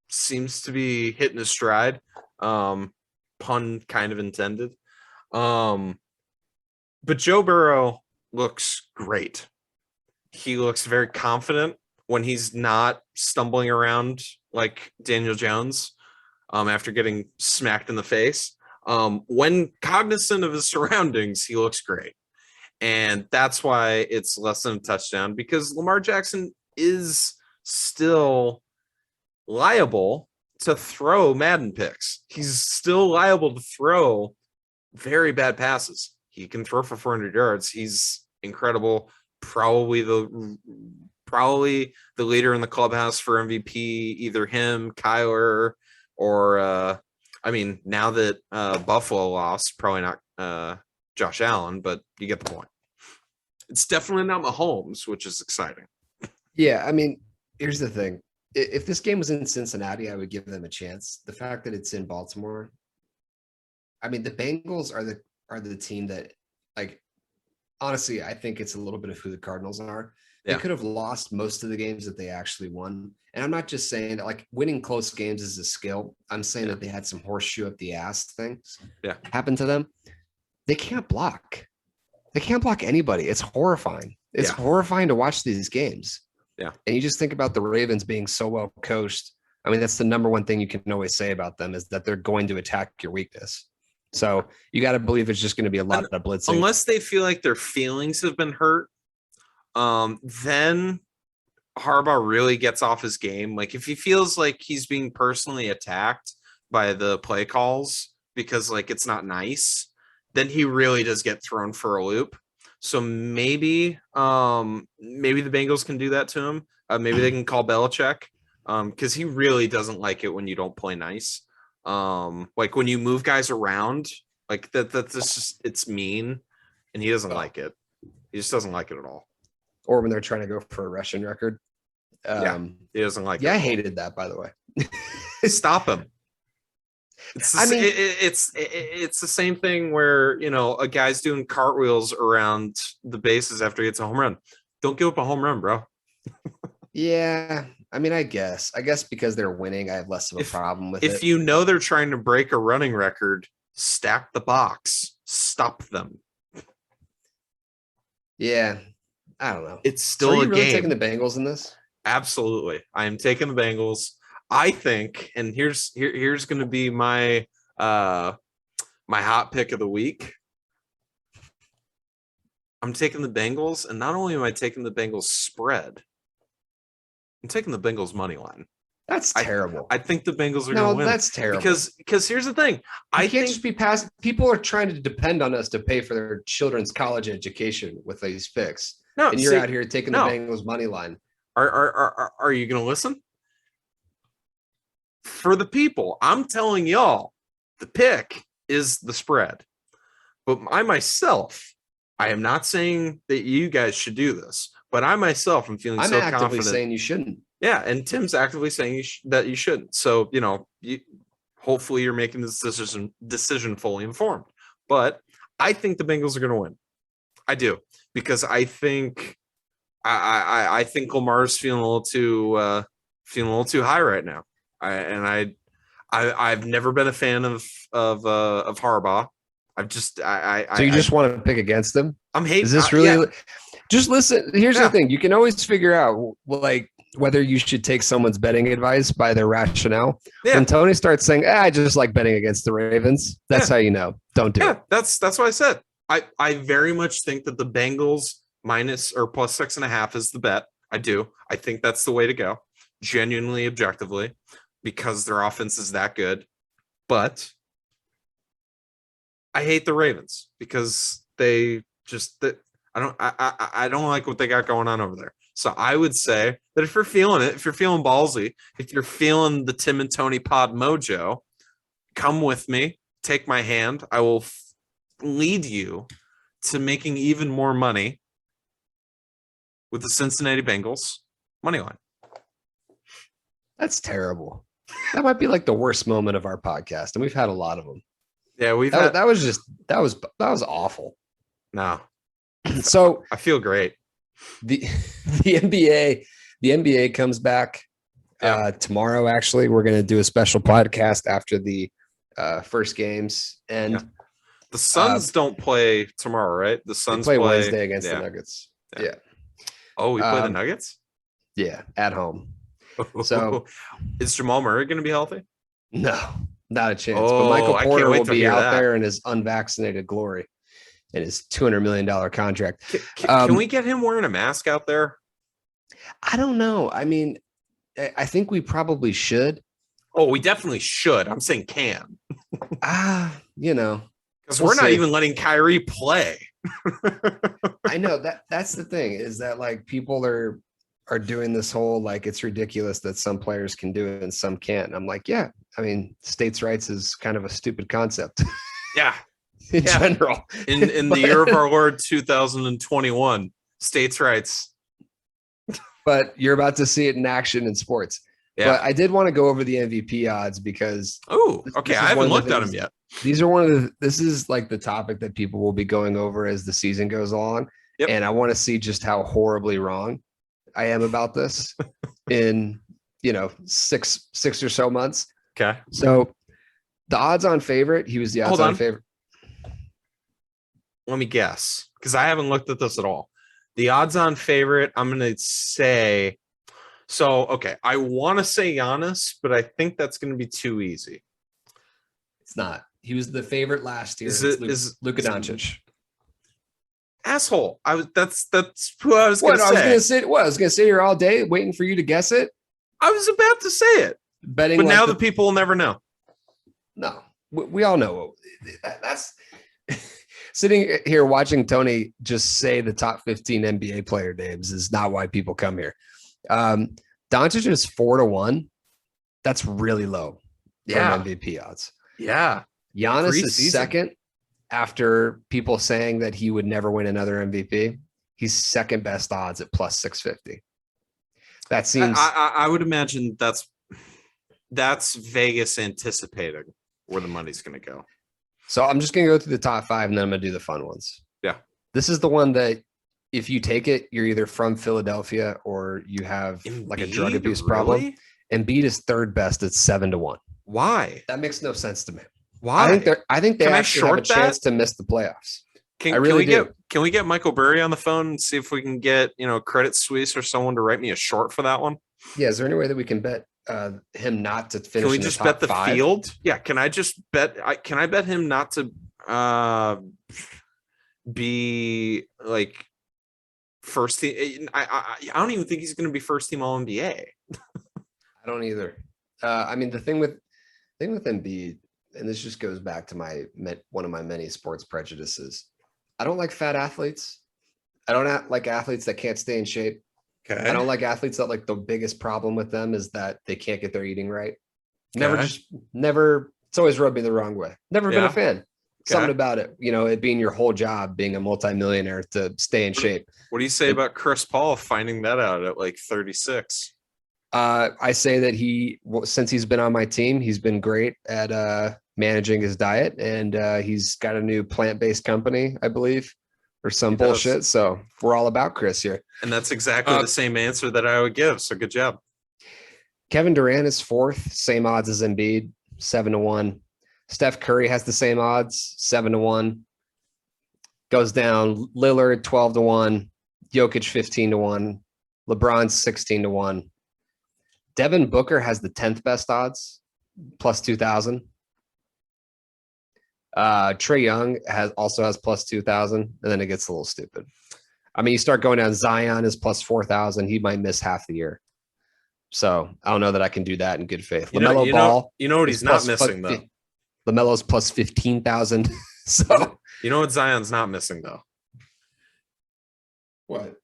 seems to be hitting his stride. Pun kind of intended. But Joe Burrow looks great. He looks very confident when he's not stumbling around like Daniel Jones after getting smacked in the face. When cognizant of his surroundings, he looks great. And that's why it's less than a touchdown, because Lamar Jackson is still liable to throw Madden picks. He's still liable to throw very bad passes. He can throw for 400 yards. He's incredible. Probably the leader in the clubhouse for MVP, either him, Kyler, or I mean, now that Buffalo lost, probably not Josh Allen, but you get the point. It's definitely not Mahomes, which is exciting. Yeah, I mean, here's the thing. If this game was in Cincinnati, I would give them a chance. The fact that it's in Baltimore, I mean, the Bengals are the team that, like, honestly, I think it's a little bit of who the Cardinals are. They Yeah. could have lost most of the games that they actually won. And I'm not just saying that, like, winning close games is a skill. I'm saying that they had some horseshoe up the ass things happen to them. They can't block. They can't block anybody. It's horrifying. It's horrifying to watch these games. Yeah. And you just think about the Ravens being so well coached. I mean, that's the number one thing you can always say about them is that they're going to attack your weakness. So you got to believe it's just going to be a lot of blitzing. Unless they feel like their feelings have been hurt, then Harbaugh really gets off his game. Like if he feels like he's being personally attacked by the play calls because like it's not nice, then he really does get thrown for a loop. So maybe the Bengals can do that to him. Maybe they can call Belichick because he really doesn't like it when you don't play nice. Like when you move guys around, like that's just it's mean, and he doesn't like it. He just doesn't like it at all. Or when they're trying to go for a rushing record. He doesn't like it. Yeah, I hated that, by the way. Stop him. It's the same thing where, you know, a guy's doing cartwheels around the bases after he hits a home run. Don't give up a home run, bro. Yeah. I mean, I guess because they're winning, I have less of a problem with it. If you know they're trying to break a running record, stack the box. Stop them. Yeah. I don't know. It's still so are you a really game. Taking the Bengals in this? Absolutely. I am taking the Bengals. I think, and here's going to be my my hot pick of the week. I'm taking the Bengals, and not only am I taking the Bengals spread, I'm taking the Bengals money line. That's terrible. I think the Bengals are going to win. That's terrible. Because here's the thing. I can't just be passed. People are trying to depend on us to pay for their children's college education with these picks. No, and you're out here taking the Bengals money line. Are you going to listen? For the people, I'm telling y'all, the pick is the spread. But I myself, I am not saying that you guys should do this, but I myself am feeling so confident. I'm actively saying you shouldn't. Yeah, and Tim's actively saying that you shouldn't. So, you know, hopefully you're making this decision fully informed. But I think the Bengals are going to win. I do, because I think I think Lamar's feeling a little too high right now. I've never been a fan of Harbaugh. So you just want to pick against them? I'm hating. Is this really? Just listen. Here's the thing: you can always figure out like whether you should take someone's betting advice by their rationale. Yeah. When Tony starts saying, "I just like betting against the Ravens," that's how you know. Don't do it. That's what I said. I very much think that the Bengals minus or plus 6.5 is the bet. I do. I think that's the way to go. Genuinely, objectively, because their offense is that good. But I hate the Ravens because I don't like what they got going on over there. So I would say that if you're feeling it, if you're feeling ballsy, if you're feeling the Tim and Tony pod mojo, come with me, take my hand. I will lead you to making even more money with the Cincinnati Bengals money line. That's terrible. That might be like the worst moment of our podcast, and we've had a lot of them. Yeah, that was awful. No. So I feel great. The NBA comes back tomorrow. Actually, we're going to do a special podcast after the first games, and the Suns don't play tomorrow, right? The Suns play Wednesday against the Nuggets. Yeah. Oh, we play the Nuggets? Yeah, at home. So is Jamal Murray going to be healthy? No, not a chance. But Michael Porter will be out there in his unvaccinated glory and his $200 million contract. Can we get him wearing a mask out there? I don't know. I mean, I think we probably should. Oh, we definitely should. I'm saying can. Because we're not even letting Kyrie play. I know that's the thing is that like people are are doing this whole like it's ridiculous that some players can do it and some can't. And I'm like, yeah, I mean, states' rights is kind of a stupid concept Yeah. in Yeah. general. In the year of our Lord 2021, states' rights. But you're about to see it in action in sports. Yeah. But I did want to go over the MVP odds because Oh, okay. this is I haven't one of the looked at them things- yet. these are this is like the topic that people will be going over as the season goes on. Yep. And I want to see just how horribly wrong I am about this in, 6 or so months. Okay. So the odds on favorite, he was the odds Hold on on. favorite. Let me guess, because I haven't looked at this at all. The odds on favorite, I'm going to say. So, okay. I want to say Giannis, but I think that's going to be too easy. It's not. He was the favorite last year. Is It's it- Luka is it- Doncic? Asshole. That's who I was going What to I was say. gonna say? What I was gonna sit here all day waiting for you to guess it. I was about to say it, Betting, but like now the people will never know. no, we all know that's sitting here watching Tony just say the top 15 NBA player names is not why people come here. Doncic is 4-1. That's really low Yeah. from MVP odds. Yeah. Giannis is Preseason. second after people saying that he would never win another MVP. He's second best odds at plus 650. That seems I would imagine that's Vegas anticipating where the money's going to go. so. I'm just gonna go through the top 5 and then I'm gonna do the fun ones. Yeah. This is the one that if you take it, you're either from Philadelphia or you have like a drug Embiid? abuse problem. Really? Embiid is third best at 7-1. Why? That makes no sense to me. Why? I think they Can I actually have a short that? chance to miss the playoffs. Can, I really do. Can we get Michael Burry on the phone and see if we can get Credit Suisse or someone to write me a short for that one? Yeah, is there any way that we can bet him not to finish? Can we in just the bet top the 5? field? Yeah. Can I just bet? Can I bet him not to be like first team? I don't even think he's going to be first team All NBA. I don't either. I mean, the thing with Embiid, and this just goes back to one of my many sports prejudices. I don't like fat athletes. I don't like athletes that can't stay in shape. Okay. I don't like athletes that like the biggest problem with them is that they can't get their eating right. Never. It's always rubbed me the wrong way. Never been Yeah. a fan. Something about it, it being your whole job, being a multimillionaire to stay in shape. What do you say about Chris Paul finding that out at like 36? I say that since he's been on my team, he's been great at managing his diet, and he's got a new plant-based company, I believe, or some He does. bullshit. So we're all about Chris here. And that's exactly the same answer that I would give. So good job. Kevin Durant is fourth, same odds as Embiid, 7-1. Steph Curry has the same odds, 7-1. Goes down Lillard 12-1, Jokic 15-1, LeBron's 16-1. Devin Booker has the 10th best odds, plus 2,000. Trae Young also has plus 2,000, and then it gets a little stupid. I mean, you start going down. Zion is plus 4,000. He might miss half the year. So I don't know that I can do that in good faith. LaMelo Ball. You know what is he's not plus- missing though. LaMelo's plus 15,000. So You know what Zion's not missing though. what?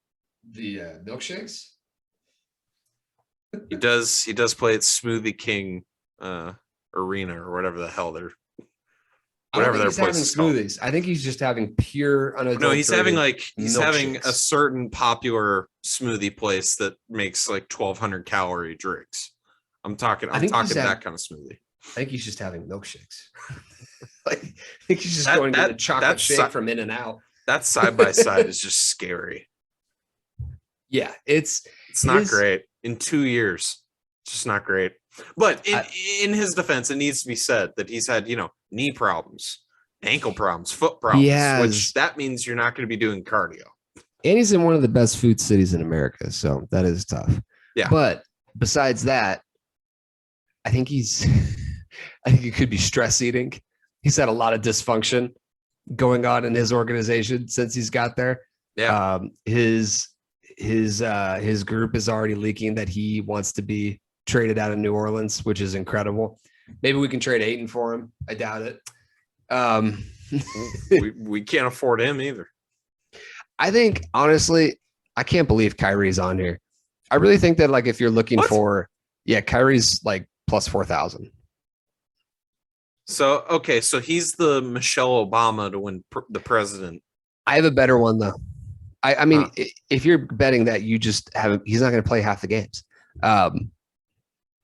The milkshakes? He does play at Smoothie King Arena or whatever the hell they're whatever their he's having place is called. smoothies. I think he's just having pure unadulterated. No, he's having having a milkshakes. certain popular smoothie place that makes like 1,200 calorie drinks. I'm talking I think he's that kind of smoothie. I think he's just having milkshakes. Like, I think he's just That- going to that- get a chocolate that's shake si- from In and Out. That side by side is just scary. Yeah, it's It's not is- great. In 2 years, it's just not great. But in his defense, it needs to be said that he's had, knee problems, ankle problems, foot problems, has. which that means you're not going to be doing cardio. and he's in one of the best food cities in America, so that is tough. Yeah. But besides that, I think I think it could be stress eating. He's had a lot of dysfunction going on in his organization since he's got there. Yeah. His group is already leaking that he wants to be traded out of New Orleans, which is incredible. Maybe we can trade Ayton for him. I doubt it. we can't afford him either. I think honestly, I can't believe Kyrie's on here. I really think that like if you're looking What? for, yeah, Kyrie's like plus 4,000. So okay, so he's the Michelle Obama to win the president. I have a better one though. I mean, Huh. if you're betting that, you just have he's not going to play half the games.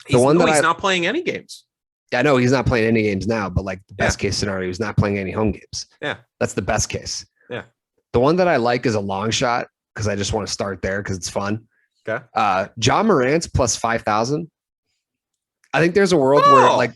He's, one that he's I- not playing any games. I know he's not playing any games now, but like the best Yeah. case scenario, he's not playing any home games. Yeah. That's the best case. Yeah. The one that I like is a long shot because I just want to start there because it's fun. Okay. John Morant's plus 5,000. I think there's a world where Oh. like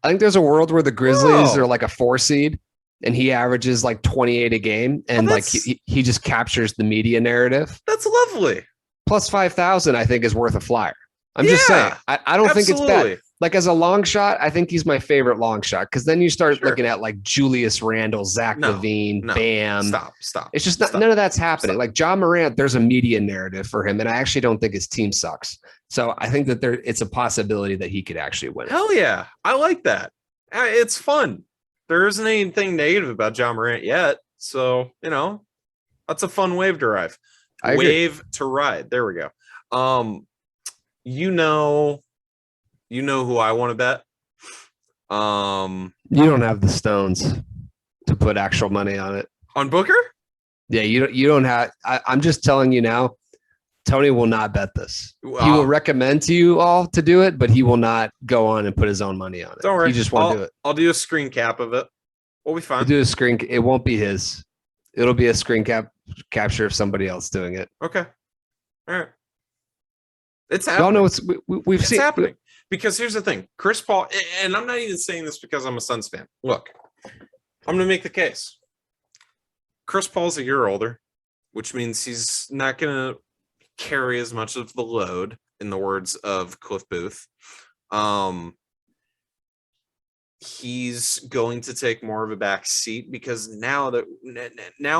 I think there's a world where the Grizzlies Oh. are like a 4 seed and he averages like 28 a game and like that's- he just captures the media narrative. That's lovely. Plus 5,000 I think is worth a flyer. I'm just saying. I don't think it's Absolutely. bad. Like as a long shot, I think he's my favorite long shot because then you start Sure. looking at like Julius Randle, Zach No, LaVine, no. Bam. Stop. It's just not, Stop. none of that's happening. Stop. Like John Morant, there's a media narrative for him, and I actually don't think his team sucks. So I think that it's a possibility that he could actually win it. Hell yeah. I like that. It's fun. There isn't anything negative about John Morant yet. So, that's a fun wave to ride. I agree. Wave to ride. There we go. You know who I want to bet. You don't have the stones to put actual money on it. On Booker? Yeah, you don't have. I'm just telling you now. Tony will not bet this. He will recommend to you all to do it, but he will not go on and put his own money on it. Don't worry. He just won't do it. I'll do a screen cap of it. We'll be fine. We'll do a screen. It won't be his. It'll be a screen capture of somebody else doing it. Okay. All right. It's Y'all happening. know we've It's seen. happening. Because here's the thing. Chris Paul, and I'm not even saying this because I'm a Suns fan. Look, I'm going to make the case. Chris Paul's a year older, which means he's not going to carry as much of the load, in the words of Cliff Booth. He's going to take more of a back seat because now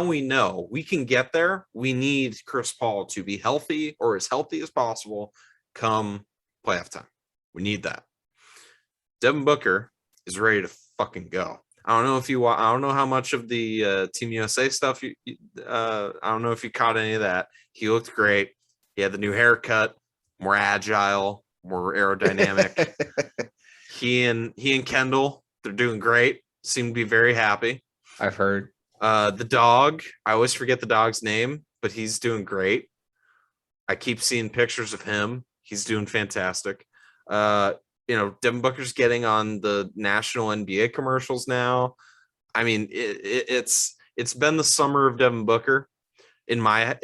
we know we can get there. We need Chris Paul to be healthy or as healthy as possible come playoff time. We need that. Devin Booker is ready to fucking go. I don't know how much of the Team USA stuff I don't know if you caught any of that. He looked great. He had the new haircut, more agile, more aerodynamic. He and Kendall, they're doing great. Seem to be very happy. I've heard. The dog, I always forget the dog's name, but he's doing great. I keep seeing pictures of him. He's doing fantastic. Devin Booker's getting on the national NBA commercials now. I mean, it's been the summer of Devin Booker in my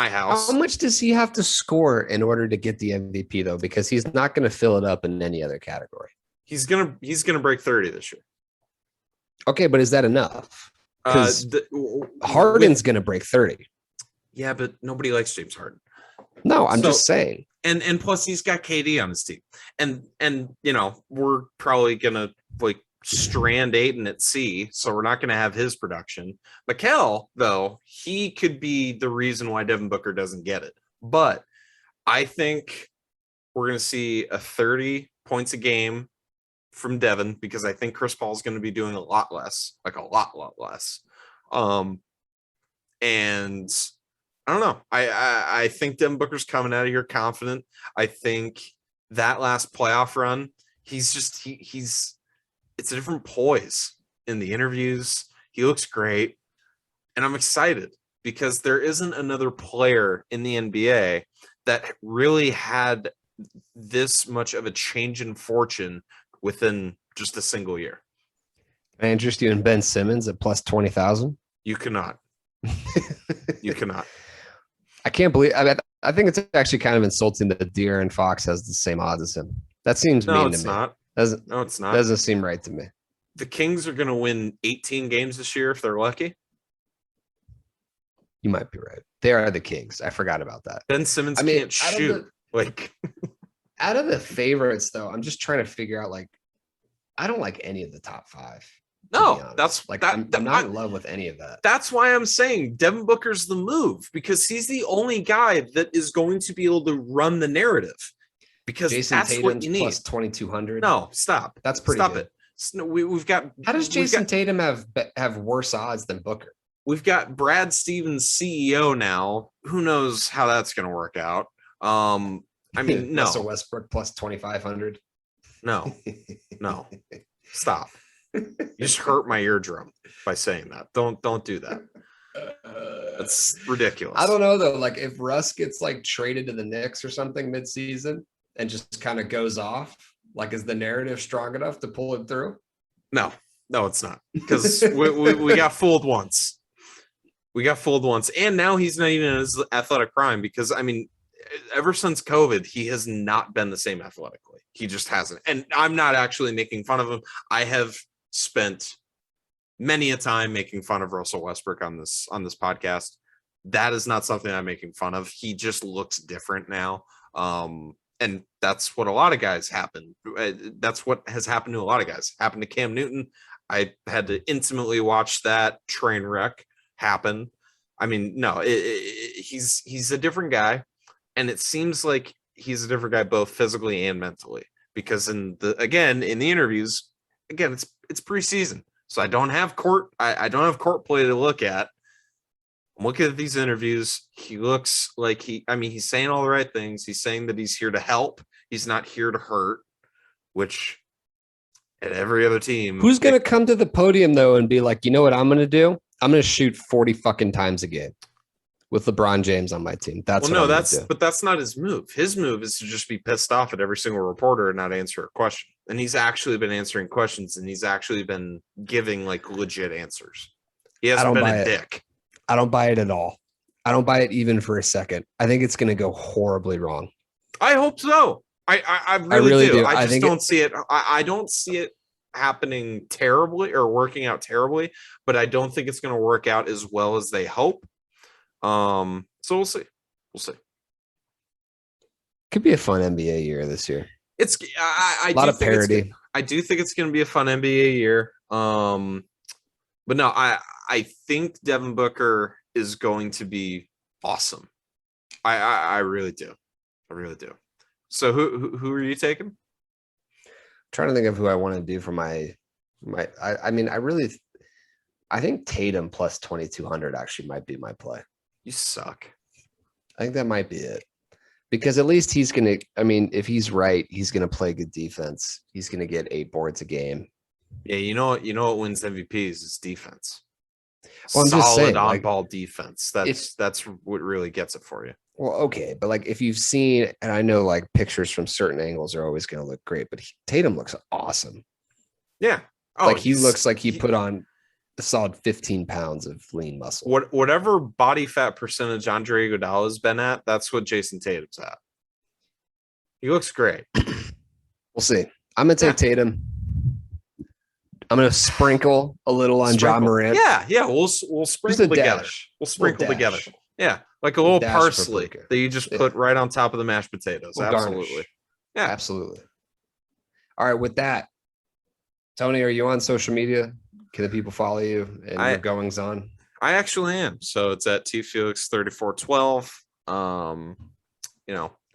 house. How much does he have to score in order to get the MVP though? Because he's not going to fill it up in any other category. He's gonna break 30 this year. Okay, but is that enough? Because Harden's going to break 30. Yeah, but nobody likes James Harden. No, I'm just saying. And plus he's got KD on his team. And we're probably gonna like strand Aiden at sea, so we're not gonna have his production. Mikael, though, he could be the reason why Devin Booker doesn't get it. But I think we're gonna see a 30 points a game from Devin because I think Chris Paul's gonna be doing a lot less. And I don't know. I think Devin Booker's coming out of here confident. I think that last playoff run, he's it's a different poise in the interviews. He looks great. And I'm excited because there isn't another player in the NBA that really had this much of a change in fortune within just a single year. Can I interest you in Ben Simmons at plus 20,000? You cannot. You cannot. I can't believe. I think it's actually kind of insulting that De'Aaron Fox has the same odds as him. That seems mean to me. It's not. No, it's not. Doesn't seem right to me. The Kings are going to win 18 games this year if they're lucky. You might be right. They are the Kings. I forgot about that. Ben Simmons can't shoot. Out of the favorites, though, I'm just trying to figure out. Like, I don't like any of the top five. No, that's like I'm not in love with any of that. That's why I'm saying Devin Booker's the move because he's the only guy that is going to be able to run the narrative. Because Jason that's Tatum's what you need. plus 2,200. No, stop. That's pretty. Stop good. it. We've got. How does Jason Tatum have worse odds than Booker? We've got Brad Stevens, CEO now. Who knows how that's going to work out? I mean, no, Russell Westbrook plus 2,500. no, stop. You just hurt my eardrum by saying that. Don't do that. That's ridiculous. I don't know though. Like if Russ gets like traded to the Knicks or something mid-season and just kind of goes off, like is the narrative strong enough to pull it through? No, it's not, because we got fooled once. We got fooled once, and now he's not even in his athletic prime, because I mean, ever since COVID, he has not been the same athletically. He just hasn't. And I'm not actually making fun of him. I have spent many a time making fun of Russell Westbrook on this podcast. That is not something I'm making fun of. He just looks different now. And that's what a lot of guys happen. That's what has happened to a lot of guys. Happened to Cam Newton. I had to intimately watch that train wreck happen. I mean, no, he's a different guy. And it seems like he's a different guy, both physically and mentally, because in the interviews, again, it's preseason. So I don't have court play to look at. I'm looking at these interviews. He looks like he's saying all the right things. He's saying that he's here to help. He's not here to hurt, which at every other team. Who's going to come to the podium though and be like, you know what I'm going to do? I'm going to shoot 40 fucking times a game with LeBron James on my team. That's but that's not his move. His move is to just be pissed off at every single reporter and not answer a question. And he's actually been answering questions, and he's actually been giving like legit answers. He hasn't been a dick. I don't buy it at all. I don't buy it even for a second. I think it's going to go horribly wrong. I hope so. I really do. I just don't see it. I don't see it happening terribly or working out terribly, but I don't think it's going to work out as well as they hope. So we'll see. Could be a fun NBA year this year. It's a lot of parity. I do think it's going to be a fun NBA year. But no, I think Devin Booker is going to be awesome. I really do. I really do. So who are you taking? I'm trying to think of who I want to do for my. I think Tatum plus 2,200 actually might be my play. You suck. I think that might be it. Because at least he's going to, I mean, if he's right, he's going to play good defense. He's going to get 8 boards a game. Yeah, you know what wins MVPs is defense. Well, I'm just saying, on-ball defense. That's what really gets it for you. Well, okay, but like if you've seen, and I know like pictures from certain angles are always going to look great, but Tatum looks awesome. Yeah. Oh, like he looks like he put on a solid 15 pounds of lean muscle. Whatever body fat percentage Andre Iguodala's been at, that's what Jason Tatum's at. He looks great. We'll see. I'm going to take Tatum. I'm going to sprinkle a little on Ja Morant. Yeah. We'll sprinkle together. We'll sprinkle together. Yeah. Like a little parsley that you just put right on top of the mashed potatoes. Absolutely. Garnish. Yeah. Absolutely. All right. With that, Tony, are you on social media? Can the people follow you and your goings on? I actually am. So it's at tfelix3412.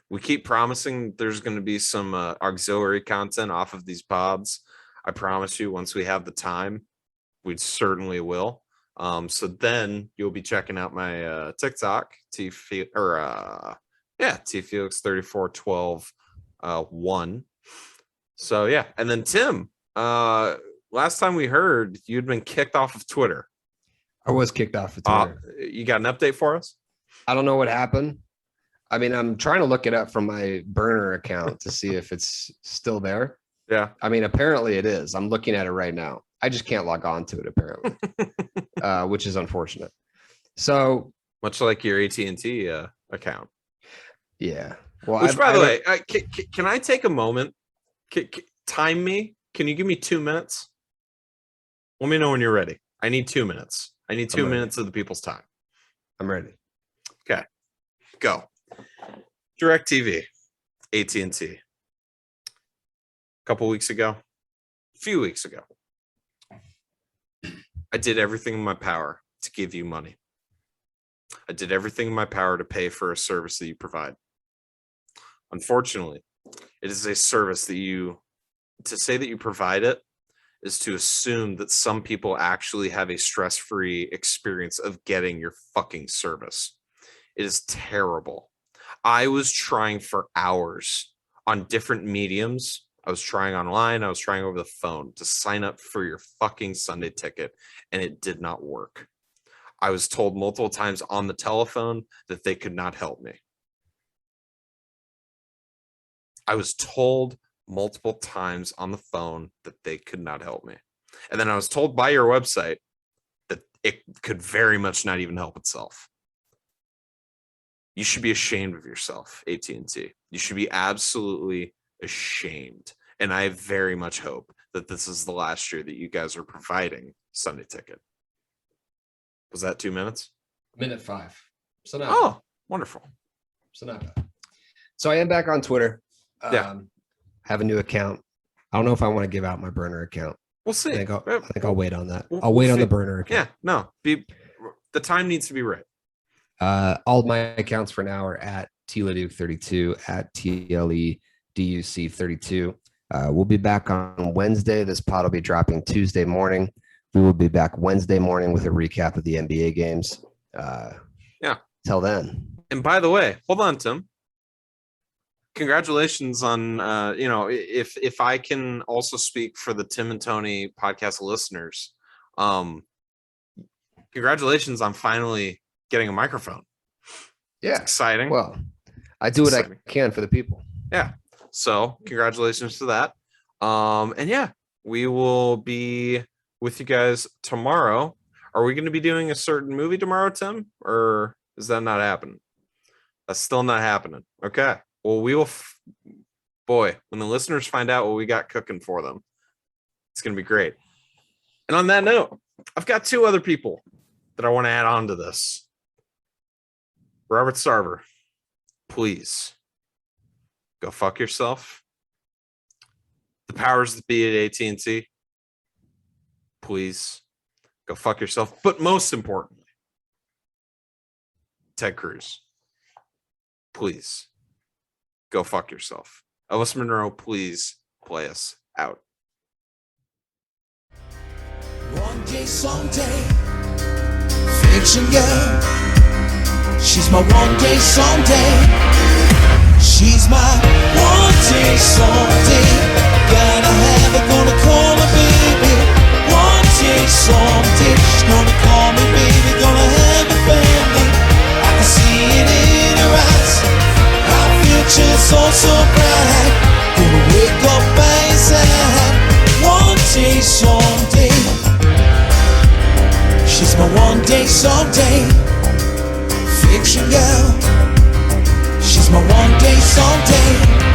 We keep promising there's going to be some auxiliary content off of these pods. I promise you, once we have the time, we certainly will. So then you'll be checking out my TikTok, tfelix3412 1. So yeah, and then Tim, last time we heard, you'd been kicked off of Twitter. I was kicked off of Twitter. You got an update for us? I don't know what happened. I mean, I'm trying to look it up from my burner account to see if it's still there. Yeah. I mean, apparently it is. I'm looking at it right now. I just can't log on to it apparently, which is unfortunate. So much like your AT&T account. Yeah. Well, which, by the way, can I take a moment? Time me. Can you give me 2 minutes? Let me know when you're ready. I need 2 minutes. I need 2 minutes of the people's time. I'm ready. Okay. Go. DirecTV, AT&T. A few weeks ago, I did everything in my power to give you money. I did everything in my power to pay for a service that you provide. Unfortunately, it is a service that to say that you provide it is to assume that some people actually have a stress-free experience of getting your fucking service. It is terrible. I was trying for hours on different mediums. I was trying online. I was trying over the phone to sign up for your fucking Sunday ticket, and it did not work. I was told multiple times on the telephone that they could not help me. I was told multiple times on the phone that they could not help me. And then I was told by your website that it could very much not even help itself. You should be ashamed of yourself, AT&T. You should be absolutely ashamed. And I very much hope that this is the last year that you guys are providing Sunday ticket. Was that 2 minutes? Minute 5. So now. Oh, wonderful. So not bad. So I am back on Twitter. Have a new account. I don't know if I want to give out my burner account. We'll see. I think I'll wait on that. We'll I'll wait on see. the burner account. Yeah, no. The time needs to be right. All of my accounts for now are at LeDuc32, at TLEDUC32. We'll be back on Wednesday. This pod will be dropping Tuesday morning. We will be back Wednesday morning with a recap of the NBA games. Till then. And by the way, hold on, Tim. Congratulations on if I can also speak for the Tim and Tony podcast listeners, congratulations on finally getting a microphone. Yeah, it's exciting. Well, I do what I can for the people. Yeah, so congratulations to that. And yeah, we will be with you guys tomorrow. Are we going to be doing a certain movie tomorrow, Tim, or is that not happening? That's still not happening. Okay. Well, we will, when the listeners find out what we got cooking for them, it's going to be great. And on that note, I've got 2 other people that I want to add on to this. Robert Sarver, please go fuck yourself. The powers that be at AT&T, please go fuck yourself. But most importantly, Ted Cruz, please go fuck yourself. Elvis Monroe, please play us out. One day, someday, fiction girl. She's my one day, someday. She's my one day, someday. Gotta have her, gonna call her baby. One day, someday. She's gonna call me baby, gonna have a family. I can see it in her eyes. Our future's so, so bright. Gonna wake up by his side. One day, someday. She's my one day, someday. Fiction girl. She's my one day, someday.